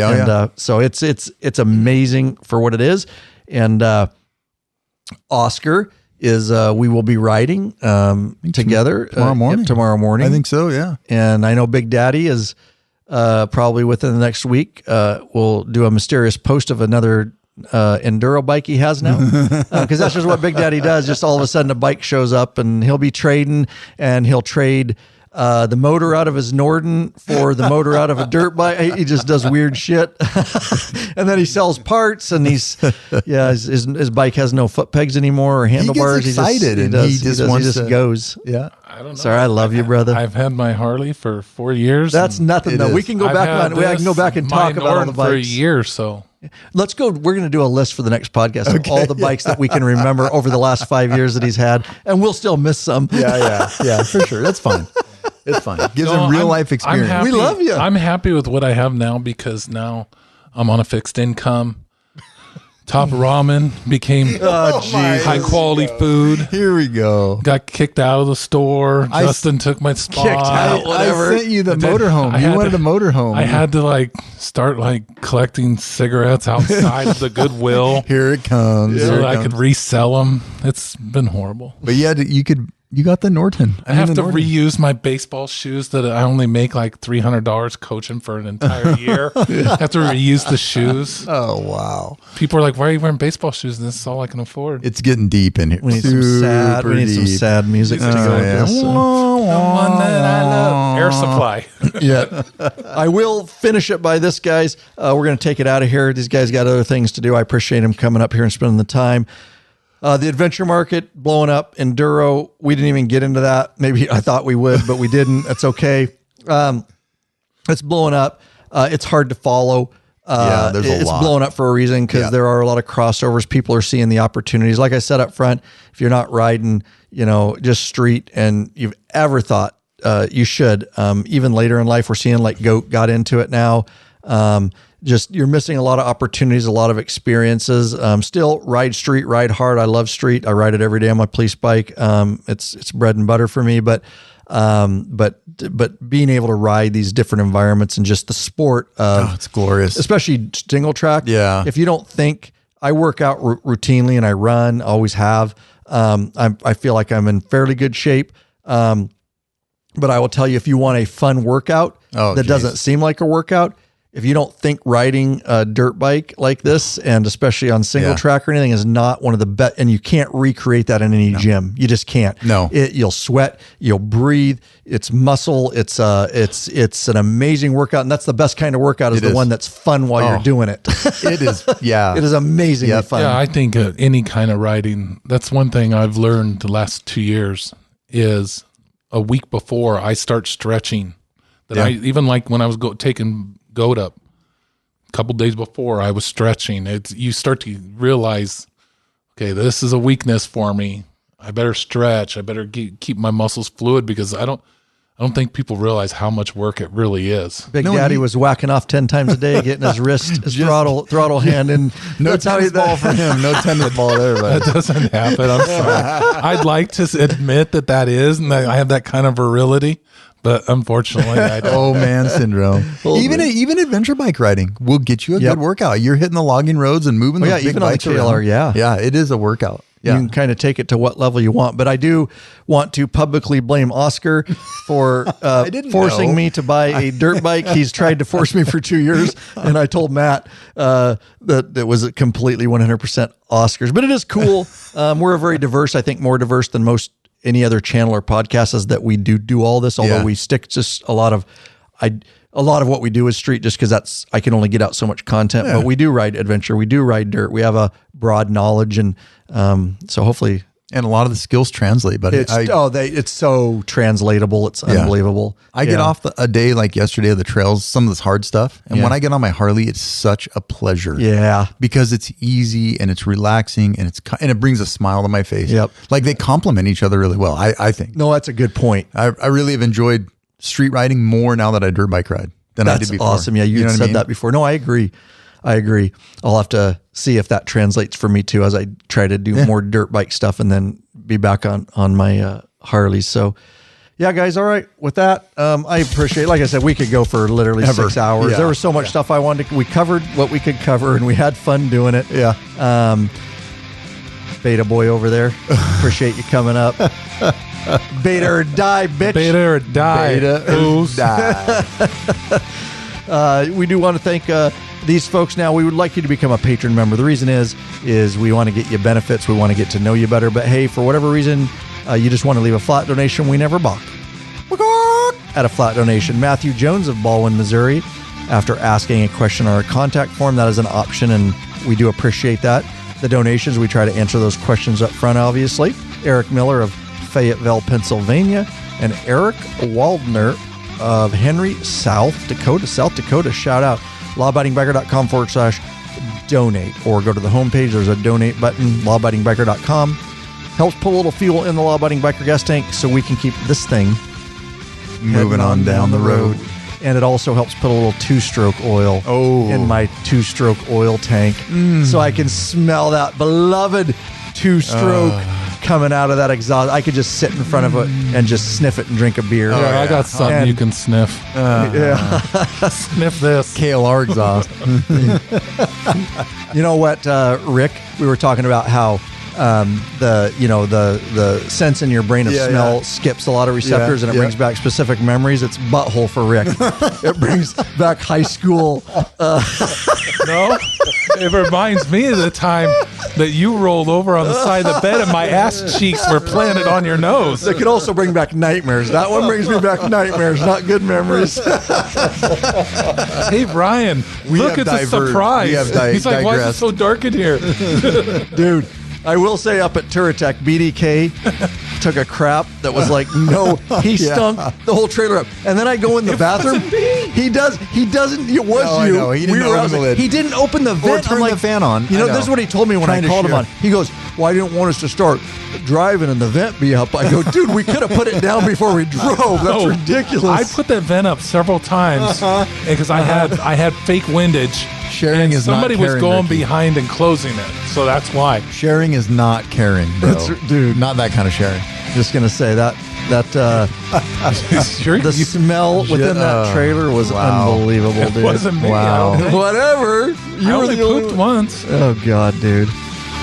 so it's amazing for what it is, and Oscar is we will be riding together tomorrow morning. Tomorrow morning, I think so. Yeah, and I know Big Daddy is probably within the next week. We'll do a mysterious post of another enduro bike he has now, because that's just what Big Daddy does. Just all of a sudden, a bike shows up, and he'll be trading, and he'll trade the motor out of his Norden for the motor out of a dirt bike. He just does weird shit. And then he sells parts, and his bike has no foot pegs anymore or handlebars. He gets excited, he just goes. Yeah. I don't know. Sorry, I love you, brother. I've had my Harley for 4 years. That's nothing though. We can go back on. I can go back and talk about all the bikes for a year. So let's go. We're going to do a list for the next podcast of all the bikes that we can remember over the last 5 years that he's had, and we'll still miss some. Yeah, for sure. That's fine. It's fine. Gives him real life experience. We love you. I'm happy with what I have now because now I'm on a fixed income. Top Ramen became high quality food. Here we go. Got kicked out of the store. Justin took my spot. Kicked out, whatever. I sent you the motorhome. You wanted a motorhome. I had to start collecting cigarettes outside of the Goodwill. Here it comes. So that I could resell them. It's been horrible. But you got the Norden. I have to reuse my baseball shoes that I only make like $300 coaching for an entire year. I have to reuse the shoes. Oh, wow. People are like, why are you wearing baseball shoes? And this is all I can afford. It's getting deep in here. We need some sad music to go with this. The one that I love. Air Supply. Yeah. I will finish it by this, guys. We're going to take it out of here. These guys got other things to do. I appreciate them coming up here and spending the time. The adventure market blowing up, Enduro. We didn't even get into that. Maybe I thought we would, but we didn't. That's okay. It's blowing up. It's hard to follow. There's a lot. It's blowing up for a reason because there are a lot of crossovers. People are seeing the opportunities. Like I said up front, if you're not riding, just street and you've ever thought you should, even later in life, we're seeing like Goat got into it now. Just you're missing a lot of opportunities, a lot of experiences. Still ride street, ride hard. I love street. I ride it every day on my police bike. It's bread and butter for me, but being able to ride these different environments and just the sport of it's glorious, especially single track. Yeah. If you don't think I work out routinely and I run, always have, I feel like I'm in fairly good shape. But I will tell you, if you want a fun workout doesn't seem like a workout, if you don't think riding a dirt bike like this, and especially on single track or anything, is not one of the best, and you can't recreate that in any gym. You just can't. No, you'll sweat, you'll breathe. It's muscle. It's an amazing workout, and that's the best kind of workout. Is the one that's fun while you're doing it. It is. Yeah, it is amazingly fun. Yeah, I think any kind of riding. That's one thing I've learned the last 2 years is a week before I start stretching. I even like when I was taking Goat up a couple days before, I was stretching. You start to realize, okay, this is a weakness for me. I better stretch. I better keep my muscles fluid because I don't think people realize how much work it really is. Big Daddy was whacking off 10 times a day, getting his wrist, his throttle hand, and no tennis ball for him. No tennis ball there, but that doesn't happen. I'm sorry. I'd like to admit that is, and I have that kind of virility. But unfortunately, I don't. Oh man syndrome. Even adventure bike riding will get you a good workout. You're hitting the logging roads and moving those big even bikes on the KLR, around. Yeah, it is a workout. Yeah. You can kind of take it to what level you want. But I do want to publicly blame Oscar for forcing me to buy a dirt bike. He's tried to force me for 2 years. And I told Matt that it was completely 100% Oscar's. But it is cool. We're a very diverse, I think more diverse than any other channel or podcast is that we do all this, although we stick just a lot of what we do is street just because I can only get out so much content, but we do ride adventure. We do ride dirt. We have a broad knowledge. And so hopefully, and a lot of the skills translate, but it's so translatable. It's unbelievable. I get off a day like yesterday of the trails, some of this hard stuff. And when I get on my Harley, it's such a pleasure. Yeah. Because it's easy and it's relaxing and it brings a smile to my face. Yep. Like they complement each other really well. I think. No, that's a good point. I really have enjoyed street riding more now that I dirt bike ride than I did before. That's awesome. Yeah. You said that before. No, I agree. I'll have to see if that translates for me too, as I try to do more dirt bike stuff and then be back on my Harleys. So yeah, guys. All right. With that, I appreciate, like I said, we could go for literally 6 hours. Yeah. There was so much stuff I wanted we covered what we could cover and we had fun doing it. Yeah. Beta boy over there. Appreciate you coming up. Beta or die, bitch. Beta or die. Beta or die. We do want to thank these folks. Now, we would like you to become a patron member. The reason is we want to get you benefits. We want to get to know you better. But hey, for whatever reason, you just want to leave a flat donation, we never balk at a flat donation. Matthew Jones of Baldwin, Missouri, after asking a question on our contact form, that is an option, and we do appreciate that. The donations, we try to answer those questions up front, obviously. Eric Miller of Fayetteville, Pennsylvania, and Eric Waldner of Henry, South Dakota. Shout out. lawabidingbiker.com/donate, or go to the homepage. There's a donate button, lawabidingbiker.com. Helps put a little fuel in the Law Abiding Biker gas tank so we can keep this thing moving on down the road. and it also helps put a little 2-stroke oil in my 2-stroke oil tank, so I can smell that beloved 2-stroke coming out of that exhaust. I could just sit in front of it and just sniff it and drink a beer. Yeah, I got something you can sniff. Sniff this KLR exhaust. You know what, Rick? We were talking about how the sense in your brain of smell skips a lot of receptors and it brings back specific memories. It's butthole for Rick. It brings back high school. No, it reminds me of the time that you rolled over on the side of the bed and my ass cheeks were planted on your nose. It could also bring back nightmares. That one brings me back nightmares, not good memories. Hey, Brian, look at the surprise. He's like, why is it so dark in here? Dude, I will say up at Touratech, BDK took a crap that was like, he stunk the whole trailer up. And then I go in the bathroom. He doesn't. It was you. He didn't open the lid. He didn't open the vent. Or turn the fan on. This is what he told me when I called him on. He goes, well, I didn't want us to start driving and the vent be up. I go, dude, we could have put it down before we drove. That's ridiculous. I put that vent up several times because I had fake windage. Sharing is somebody not caring, was going Ricky. behind and closing it, so that's why. Sharing is not caring, bro. Dude, not that kind of sharing. Just gonna say that the smell within that trailer was unbelievable, dude. It wasn't me. Wow. Whatever. You only pooped once. Oh God, dude,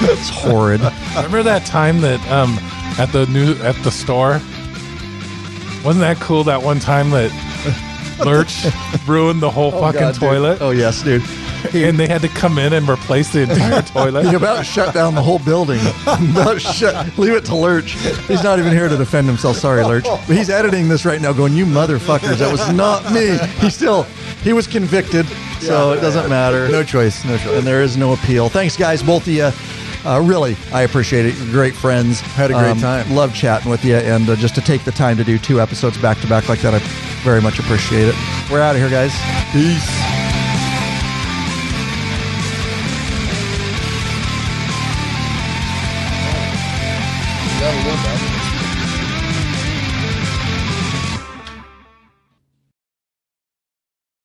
it's horrid. Remember that time that at the store? Wasn't that cool? That one time that Lurch ruined the whole fucking toilet. Oh yes, dude. And they had to come in and replace the entire toilet. He about shut down the whole building. Leave it to Lurch. He's not even here to defend himself. Sorry, Lurch. But he's editing this right now going, you motherfuckers, that was not me. He was convicted, so it doesn't matter. No choice. And there is no appeal. Thanks, guys, both of you. Really, I appreciate it. You're great friends. Had a great time. Love chatting with you. And just to take the time to do 2 episodes back to back like that, I very much appreciate it. We're out of here, guys. Peace. That'll work out.